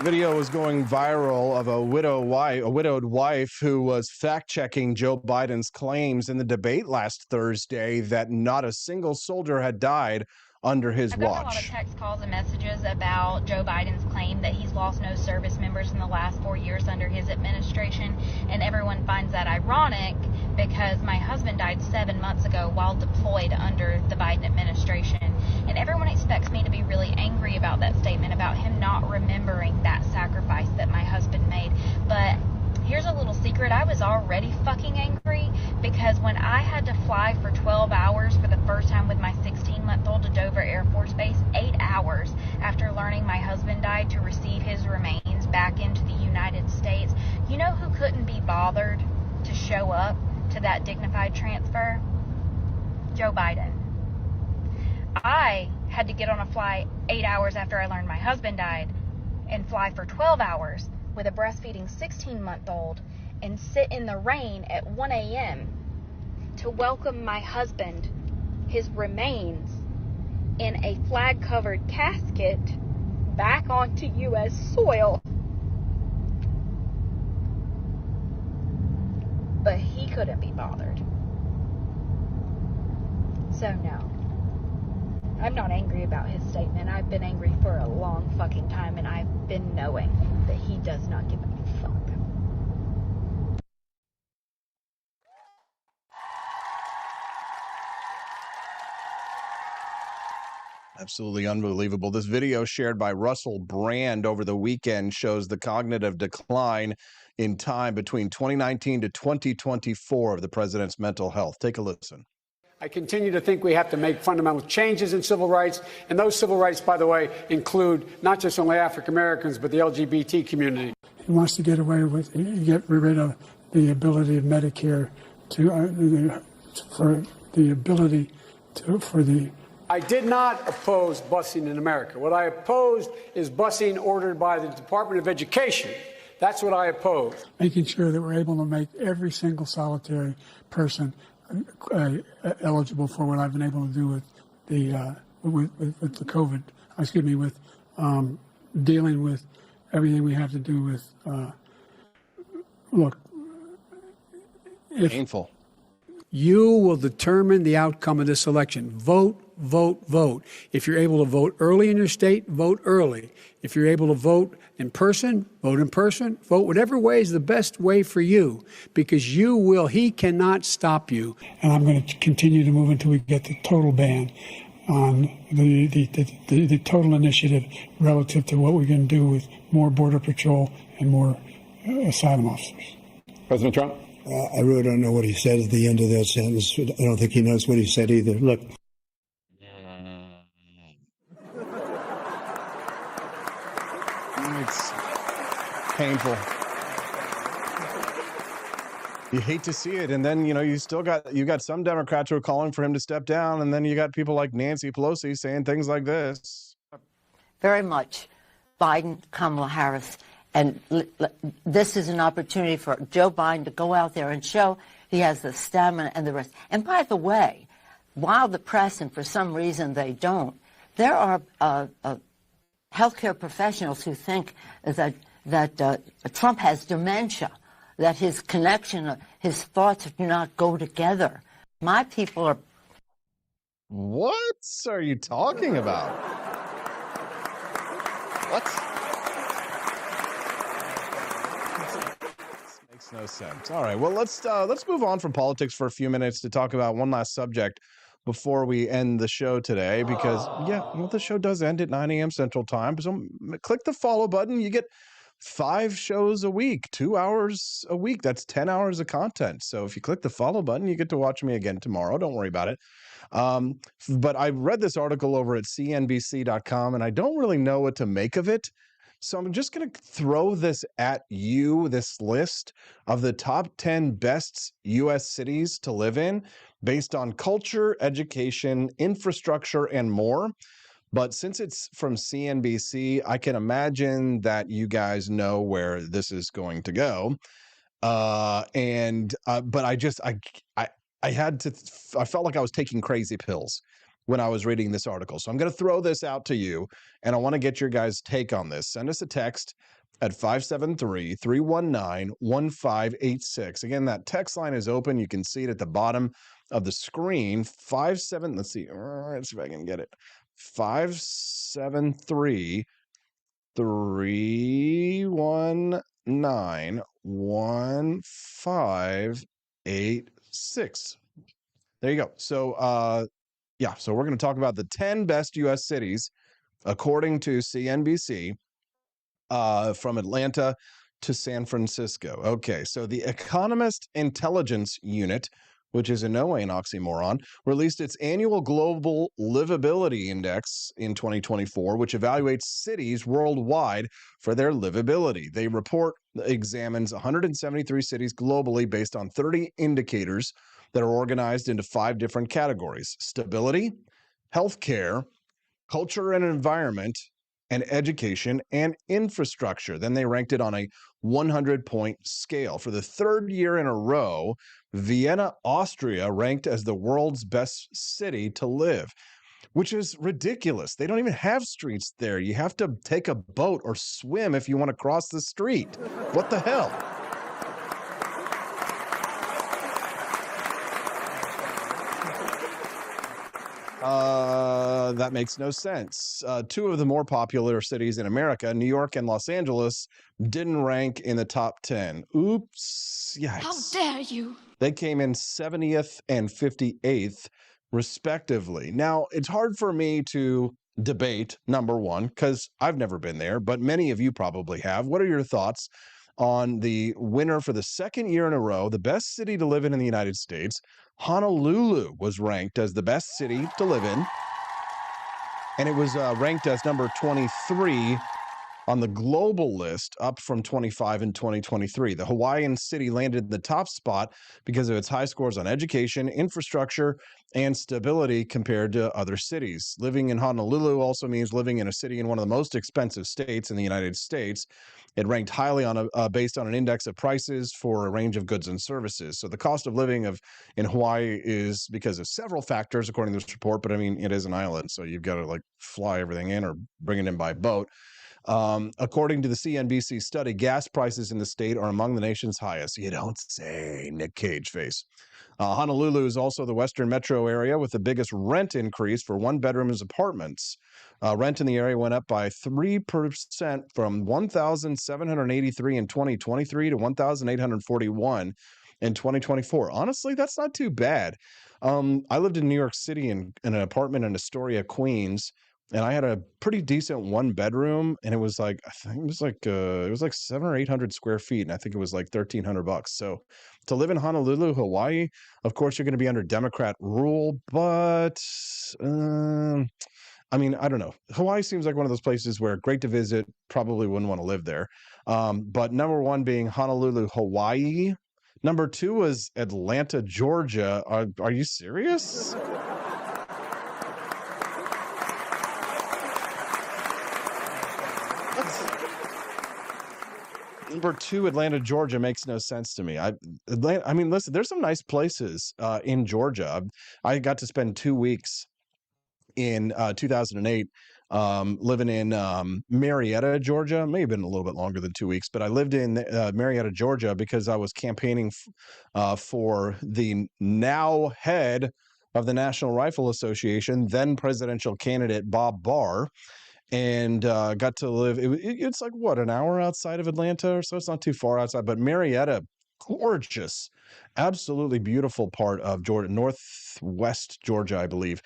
A: Video was going viral of a widowed wife who was fact-checking Joe Biden's claims in the debate last Thursday that not a single soldier had died under his
G: I've gotten a lot of
A: watch.
G: text calls and messages about Joe Biden's claim that he's lost no service members in the last 4 years under his administration, and everyone finds that ironic because my husband died 7 months ago while deployed under the Biden administration, and everyone expects me to be really angry about that statement, about him not remembering that sacrifice that my husband made. But here's a little secret. I was already fucking angry because when I had to fly for 12 hours for the first time with my 16-month-old to Dover Air Force Base, 8 hours after learning my husband died, to receive his remains back into the United States, you know who couldn't be bothered to show up to that dignified transfer? Joe Biden. I had to get on a flight 8 hours after I learned my husband died and fly for 12 hours with a breastfeeding 16-month-old and sit in the rain at 1 a.m. to welcome my husband, his remains, in a flag-covered casket back onto U.S. soil. But he couldn't be bothered. So no. I'm not angry about his statement. I've been angry for a long fucking time, and I've been knowing that he does not give a fuck.
A: Absolutely unbelievable. This video shared by Russell Brand over the weekend shows the cognitive decline in time between 2019 to 2024 of the president's mental health. Take a listen.
I: I continue to think we have to make fundamental changes in civil rights. And those civil rights, by the way, include not just only African Americans, but the LGBT community.
J: He wants to get rid of the ability of Medicare
I: I did not oppose busing in America. What I opposed is busing ordered by the Department of Education. That's what I oppose.
J: Making sure that we're able to make every single solitary person eligible for what I've been able to do with the COVID. With dealing with everything we have to do with.
A: Painful.
I: You will determine the outcome of this election. Vote, vote, vote. If you're able to vote early in your state, vote early. If you're able to vote in person, vote in person. Vote whatever way is the best way for you, because he cannot stop you.
J: And I'm going to continue to move until we get the total ban on the total initiative relative to what we're going to do with more Border Patrol and more asylum officers.
K: President Trump?
M: I really don't know what he said at the end of that sentence. I don't think he knows what he said either. Look.
A: It's painful. You hate to see it, and then you got some Democrats who are calling for him to step down, and then you got people like Nancy Pelosi saying things like this.
D: Very much, Biden, Kamala Harris, and this is an opportunity for Joe Biden to go out there and show he has the stamina and the rest. And by the way, while the press, and for some reason they don't, there are healthcare professionals who think that Trump has dementia, that his his thoughts do not go together. My people are.
A: What are you talking about? What? This makes no sense. All right, well, let's move on from politics for a few minutes to talk about one last subject before we end the show today, because the show does end at 9 a.m. Central Time. So click the follow button. You get 5 shows a week, 2 hours a week. That's 10 hours of content. So if you click the follow button, you get to watch me again tomorrow. Don't worry about it. But I read this article over at cnbc.com, and I don't really know what to make of it. So I'm just going to throw this at you, this list of the top 10 best U.S. cities to live in based on culture, education, infrastructure, and more. But since it's from CNBC, I can imagine that you guys know where this is going to go. But I felt like I was taking crazy pills when I was reading this article. So I'm going to throw this out to you, and I want to get your guys' take on this. Send us a text at 573-319-1586. Again, that text line is open. You can see it at the bottom of the screen. Let's see if I can get it. 573-319-1586. There you go. So, so we're going to talk about the 10 best U.S. cities, according to CNBC, from Atlanta to San Francisco. Okay, so the Economist Intelligence Unit, which is in no way an oxymoron, released its annual Global Livability Index in 2024, which evaluates cities worldwide for their livability. The report examines 173 cities globally based on 30 indicators that are organized into 5 different categories: stability, healthcare, culture and environment, and education and infrastructure. Then they ranked it on a 100-point scale. For the third year in a row, Vienna, Austria ranked as the world's best city to live, which is ridiculous. They don't even have streets there. You have to take a boat or swim if you want to cross the street. What the hell? That makes no sense. Two of the more popular cities in America, New York and Los Angeles, didn't rank in the top 10. Oops. Yikes.
K: How dare you?
A: They came in 70th and 58th, respectively. Now, it's hard for me to debate, number one, because I've never been there, but many of you probably have. What are your thoughts on the winner for the second year in a row, the best city to live in the United States? Honolulu was ranked as the best city to live in, and it was ranked as number 23 on the global list, up from 25 in 2023. The Hawaiian city landed in the top spot because of its high scores on education, infrastructure, and stability compared to other cities. Living in Honolulu also means living in a city in one of the most expensive states in the United States. It ranked highly on based on an index of prices for a range of goods and services. So the cost of living in Hawaii is because of several factors, according to this report. But I mean, it is an island, so you've got to like fly everything in or bring it in by boat. According to the CNBC study, gas prices in the state are among the nation's highest. You don't say, Nick Cage face. Honolulu is also the western metro area with the biggest rent increase for one-bedroom apartments. Rent in the area went up by 3% from $1,783 in 2023 to $1,841 in 2024. Honestly, that's not too bad. I lived in New York City in an apartment in Astoria, Queens, and I had a pretty decent one bedroom, and it was like, I think it was like 700 or 800 square feet, and I think it was like $1,300. So to live in Honolulu, Hawaii, of course you're going to be under Democrat rule, but I mean, I don't know. Hawaii seems like one of those places where great to visit, probably wouldn't want to live there. But number one being Honolulu, Hawaii. Number two was Atlanta, Georgia. Are you serious? Number two, Atlanta, Georgia makes no sense to me. I mean, listen, there's some nice places in Georgia. I got to spend 2 weeks in 2008 living in Marietta, Georgia. May have been a little bit longer than 2 weeks, but I lived in Marietta, Georgia because I was campaigning for the now head of the National Rifle Association, then presidential candidate Bob Barr. And got to live. It's like what, an hour outside of Atlanta or so. It's not too far outside, but Marietta, gorgeous, absolutely beautiful part of Georgia, northwest Georgia, I believe.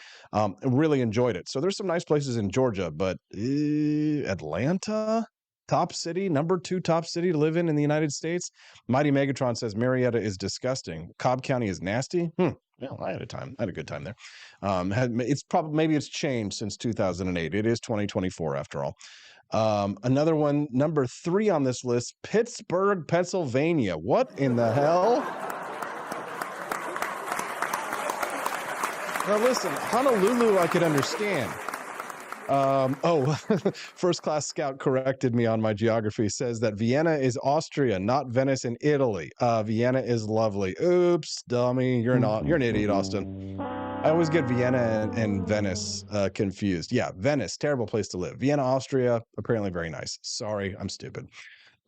A: Really enjoyed it. So there's some nice places in Georgia, but Atlanta, top city, number two top city to live in the United States. Mighty Megatron says Marietta is disgusting. Cobb County is nasty. Well, I had a good time there. It's probably, maybe it's changed since 2008. It is 2024 after all. Another one, number 3 on this list, Pittsburgh, Pennsylvania. What in the hell? Now listen, Honolulu, I could understand. First Class Scout corrected me on my geography, says that Vienna is Austria, not Venice in Italy. Vienna is lovely. Oops, dummy. You're an idiot, Austin. I always get Vienna and Venice confused. Yeah, Venice, terrible place to live. Vienna, Austria, apparently very nice. Sorry, I'm stupid.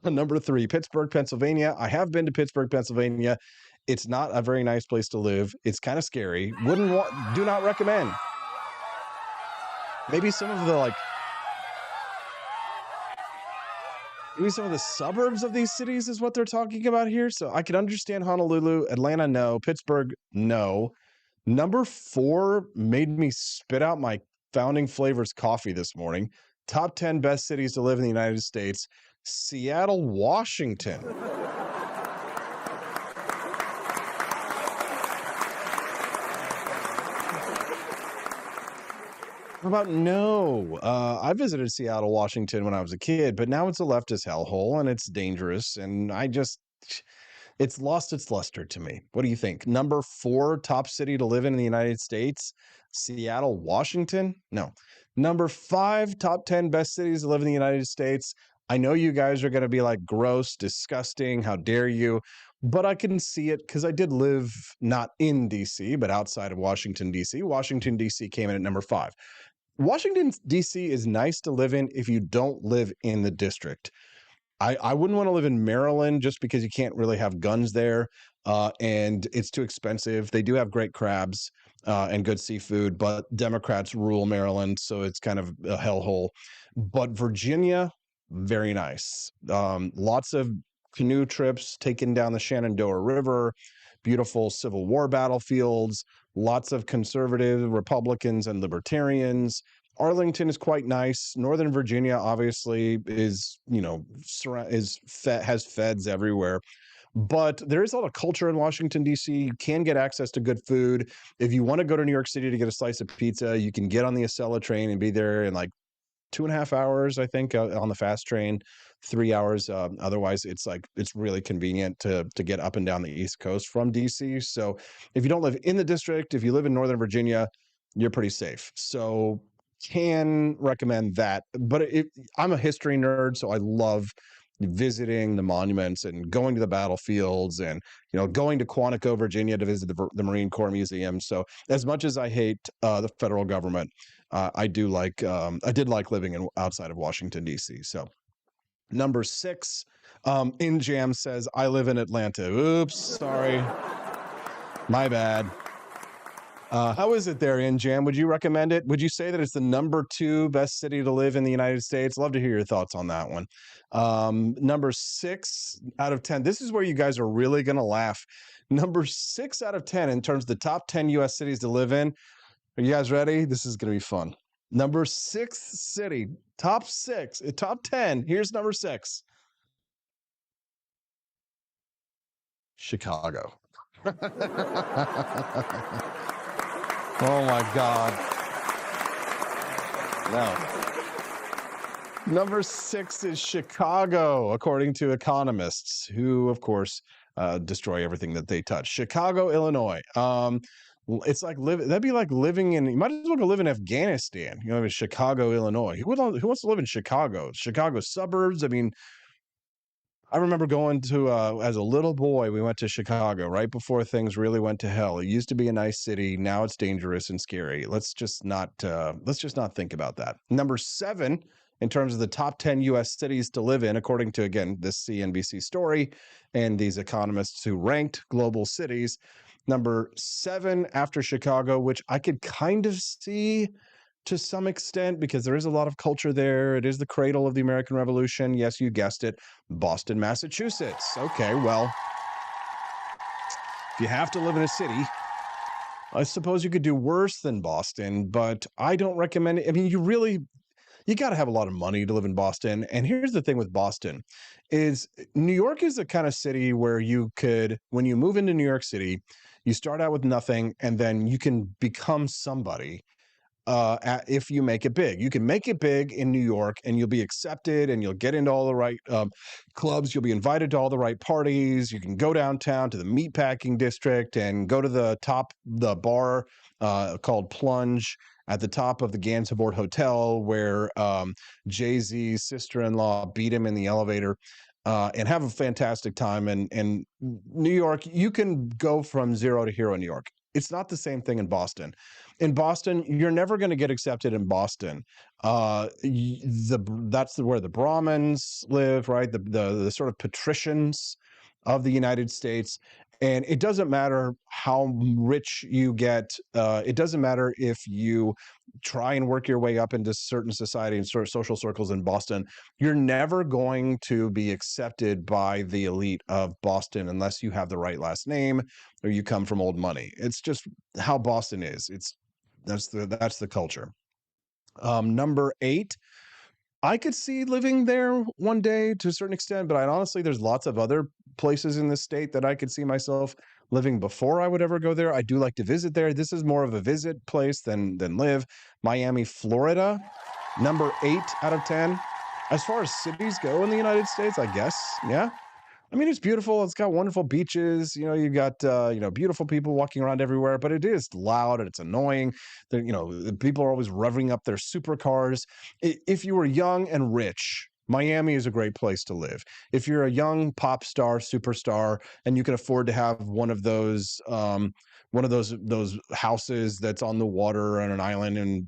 A: Number 3, Pittsburgh, Pennsylvania. I have been to Pittsburgh, Pennsylvania. It's not a very nice place to live. It's kind of scary. Do not recommend. Maybe some of the suburbs of these cities is what they're talking about here. So I could understand Honolulu, Atlanta, no. Pittsburgh, no. Number 4 made me spit out my Founding Flavors coffee this morning. Top 10 best cities to live in the United States. Seattle, Washington. How about no? I visited Seattle, Washington when I was a kid, but now it's a leftist hellhole and it's dangerous. And It's lost its luster to me. What do you think? Number 4 top city to live in the United States, Seattle, Washington? No. Number 5 top 10 best cities to live in the United States. I know you guys are going to be like, gross, disgusting, how dare you? But I can see it because I did live not in DC, but outside of Washington, DC. Washington, DC came in at number 5. Washington, DC is nice to live in if you don't live in the district. I wouldn't want to live in Maryland just because you can't really have guns there, and it's too expensive. They do have great crabs and good seafood, but Democrats rule Maryland, so it's kind of a hellhole. But Virginia, very nice. Lots of canoe trips taken down the Shenandoah River, beautiful Civil War battlefields, lots of conservative Republicans and libertarians. Arlington is quite nice. Northern Virginia obviously is, has feds everywhere. But there is a lot of culture in Washington, D.C. You can get access to good food. If you want to go to New York City to get a slice of pizza, you can get on the Acela train and be there in like 2.5 hours, I think, on the fast train, 3 hours. Otherwise, it's really convenient to get up and down the East Coast from DC. So if you don't live in the district, if you live in Northern Virginia, you're pretty safe. So can recommend that. But I'm a history nerd, so I love visiting the monuments and going to the battlefields and going to Quantico, Virginia to visit the Marine Corps Museum. So as much as I hate the federal government, I did like living outside of Washington, D.C. So number 6, In Jam says, I live in Atlanta. Oops, sorry. My bad. How is it there, In Jam? Would you recommend it? Would you say that it's the number 2 best city to live in the United States? Love to hear your thoughts on that one. Number 6 out of 10. This is where you guys are really going to laugh. Number 6 out of 10 in terms of the top 10 U.S. cities to live in. Are you guys ready? This is going to be fun. Number 6 city, top 10. Here's number 6. Chicago. Oh my God. No. Number 6 is Chicago, according to economists who, of course, destroy everything that they touch. Chicago, Illinois. It's like that'd be like living in, you might as well go live in Afghanistan, in Chicago, Illinois. Who wants to live in Chicago? Chicago suburbs. I mean, I remember going to, as a little boy, we went to Chicago right before things really went to hell. It used to be a nice city. Now it's dangerous and scary. Let's just not think about that. Number 7, in terms of the top 10 U.S. cities to live in, according to, again, this CNBC story and these economists who ranked global cities. Number 7 after Chicago, which I could kind of see to some extent, because there is a lot of culture there. It is the cradle of the American Revolution. Yes, you guessed it, Boston, Massachusetts. Okay, well, if you have to live in a city, I suppose you could do worse than Boston, but I don't recommend it. I mean, you got to have a lot of money to live in Boston. And here's the thing with Boston is New York is the kind of city where you could, when you move into New York City, you start out with nothing and then you can become somebody. If you make it big. You can make it big in New York and you'll be accepted and you'll get into all the right clubs. You'll be invited to all the right parties. You can go downtown to the meatpacking district and go to the bar called Plunge at the top of the Gansevoort Hotel where Jay-Z's sister-in-law beat him in the elevator. And have a fantastic time. And New York, you can go from zero to hero in New York. It's not the same thing in Boston. In Boston, you're never going to get accepted in Boston. That's where the Brahmins live, right? The sort of patricians of the United States. And it doesn't matter how rich you get. It doesn't matter if you try and work your way up into certain society and sort of social circles in Boston. You're never going to be accepted by the elite of Boston unless you have the right last name or you come from old money. It's just how Boston is. That's the culture. Number 8. I could see living there one day to a certain extent, but honestly, there's lots of other places in the state that I could see myself living before I would ever go there. I do like to visit there. This is more of a visit place than live. Miami, Florida, number 8 out of 10. As far as cities go in the United States, I guess, yeah. I mean, it's beautiful. It's got wonderful beaches. You've got beautiful people walking around everywhere, but it is loud and it's annoying. The people are always revving up their supercars. If you were young and rich, Miami is a great place to live. If you're a young pop star, superstar, and you can afford to have one of those houses that's on the water on an island, and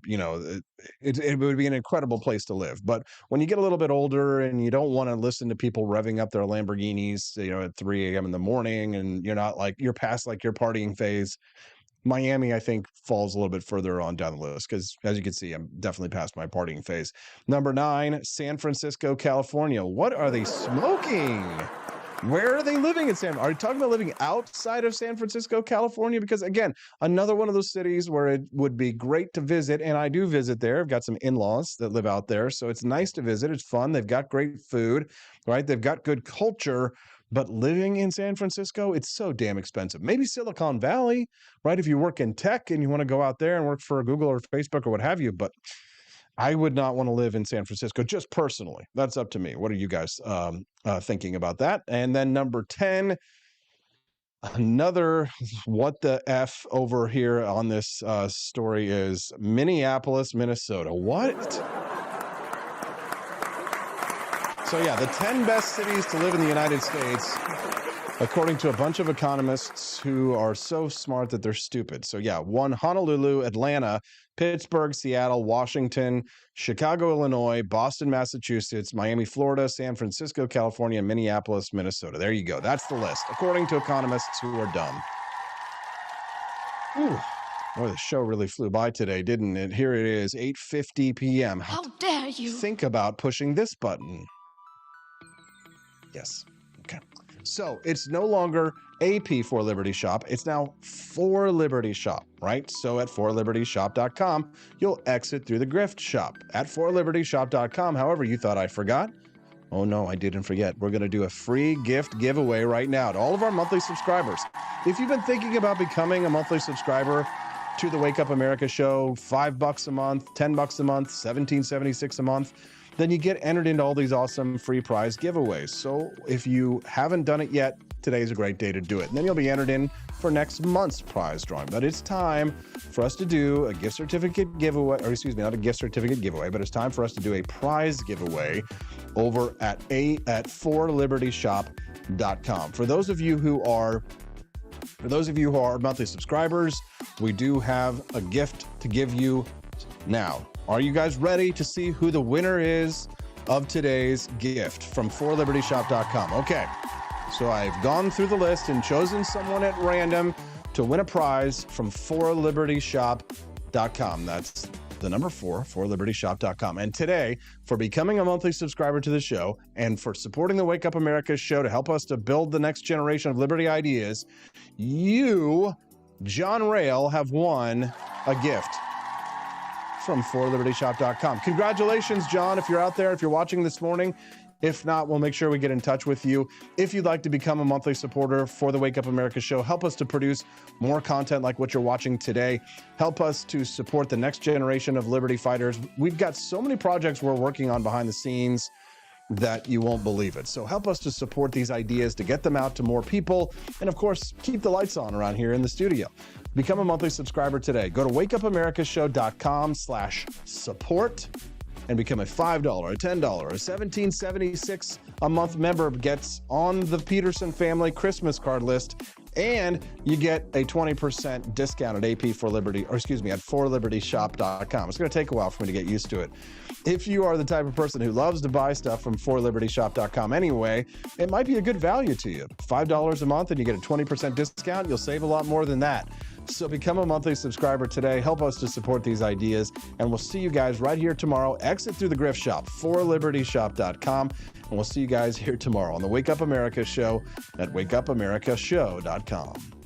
A: it would be an incredible place to live. But when you get a little bit older and you don't want to listen to people revving up their Lamborghinis, at 3 a.m. in the morning, and you're past your partying phase, Miami, I think, falls a little bit further on down the list because, as you can see, I'm definitely past my partying phase. Number 9, San Francisco, California. What are they smoking? Where are they living in Are you talking about living outside of San Francisco, California? Because, again, another one of those cities where it would be great to visit, and I do visit there. I've got some in-laws that live out there, so it's nice to visit. It's fun. They've got great food, right? They've got good culture. But living in San Francisco, it's so damn expensive. Maybe Silicon Valley, right? If you work in tech and you want to go out there and work for Google or Facebook or what have you, but I would not want to live in San Francisco, just personally. That's up to me. What are you guys thinking about that? And then number 10, another what the F over here on this story is Minneapolis, Minnesota. What? So yeah, the 10 best cities to live in the United States, according to a bunch of economists who are so smart that they're stupid. So yeah, 1, Honolulu, Atlanta, Pittsburgh, Seattle, Washington, Chicago, Illinois, Boston, Massachusetts, Miami, Florida, San Francisco, California, Minneapolis, Minnesota. There you go. That's the list, according to economists who are dumb. Whew. Boy, the show really flew by today, didn't it? Here it is, 8:50 p.m.
K: How dare you?
A: Think about pushing this button. Yes. Okay. So it's no longer AP for Liberty Shop. It's now For Liberty Shop, right? So at forlibertyshop.com, you'll exit through the grift shop. At forlibertyshop.com, however, you thought I forgot. Oh no, I didn't forget. We're going to do a free gift giveaway right now to all of our monthly subscribers. If you've been thinking about becoming a monthly subscriber to the Wake Up America show, $5 a month, $10 a month, $17.76 a month, then you get entered into all these awesome free prize giveaways. So if you haven't done it yet, today's a great day to do it. And then you'll be entered in for next month's prize drawing. But it's time for us to do a gift certificate giveaway, or excuse me, not a gift certificate giveaway, but it's time for us to do a prize giveaway over at forlibertyshop.com. For those of you who are monthly subscribers, we do have a gift to give you now. Are you guys ready to see who the winner is of today's gift from forlibertyshop.com? Okay, so I've gone through the list and chosen someone at random to win a prize from forlibertyshop.com. That's the number 4, forlibertyshop.com. And today, for becoming a monthly subscriber to the show and for supporting the Wake Up America show to help us to build the next generation of Liberty ideas, you, John Rail, have won a gift from forlibertyshop.com. Congratulations, John, if you're out there, if you're watching this morning. If not, we'll make sure we get in touch with you. If you'd like to become a monthly supporter for the Wake Up America show, help us to produce more content like what you're watching today. Help us to support the next generation of Liberty fighters. We've got so many projects we're working on behind the scenes that you won't believe it. So help us to support these ideas, to get them out to more people, and of course, keep the lights on around here in the studio. Become a monthly subscriber today. Go to wakeupAmericaShow.com/support and become a $5, a $10, a $17.76 a month member. Gets on the Peterson family Christmas card list, and you get a 20% discount at AP for Liberty, or excuse me, at forlibertyshop.com. It's going to take a while for me to get used to it. If you are the type of person who loves to buy stuff from forlibertyshop.com anyway, it might be a good value to you. $5 a month and you get a 20% discount. You'll save a lot more than that. So become a monthly subscriber today. Help us to support these ideas. And we'll see you guys right here tomorrow. Exit through the grift shop, forlibertyshop.com. And we'll see you guys here tomorrow on the Wake Up America show at wakeupAmericaShow.com.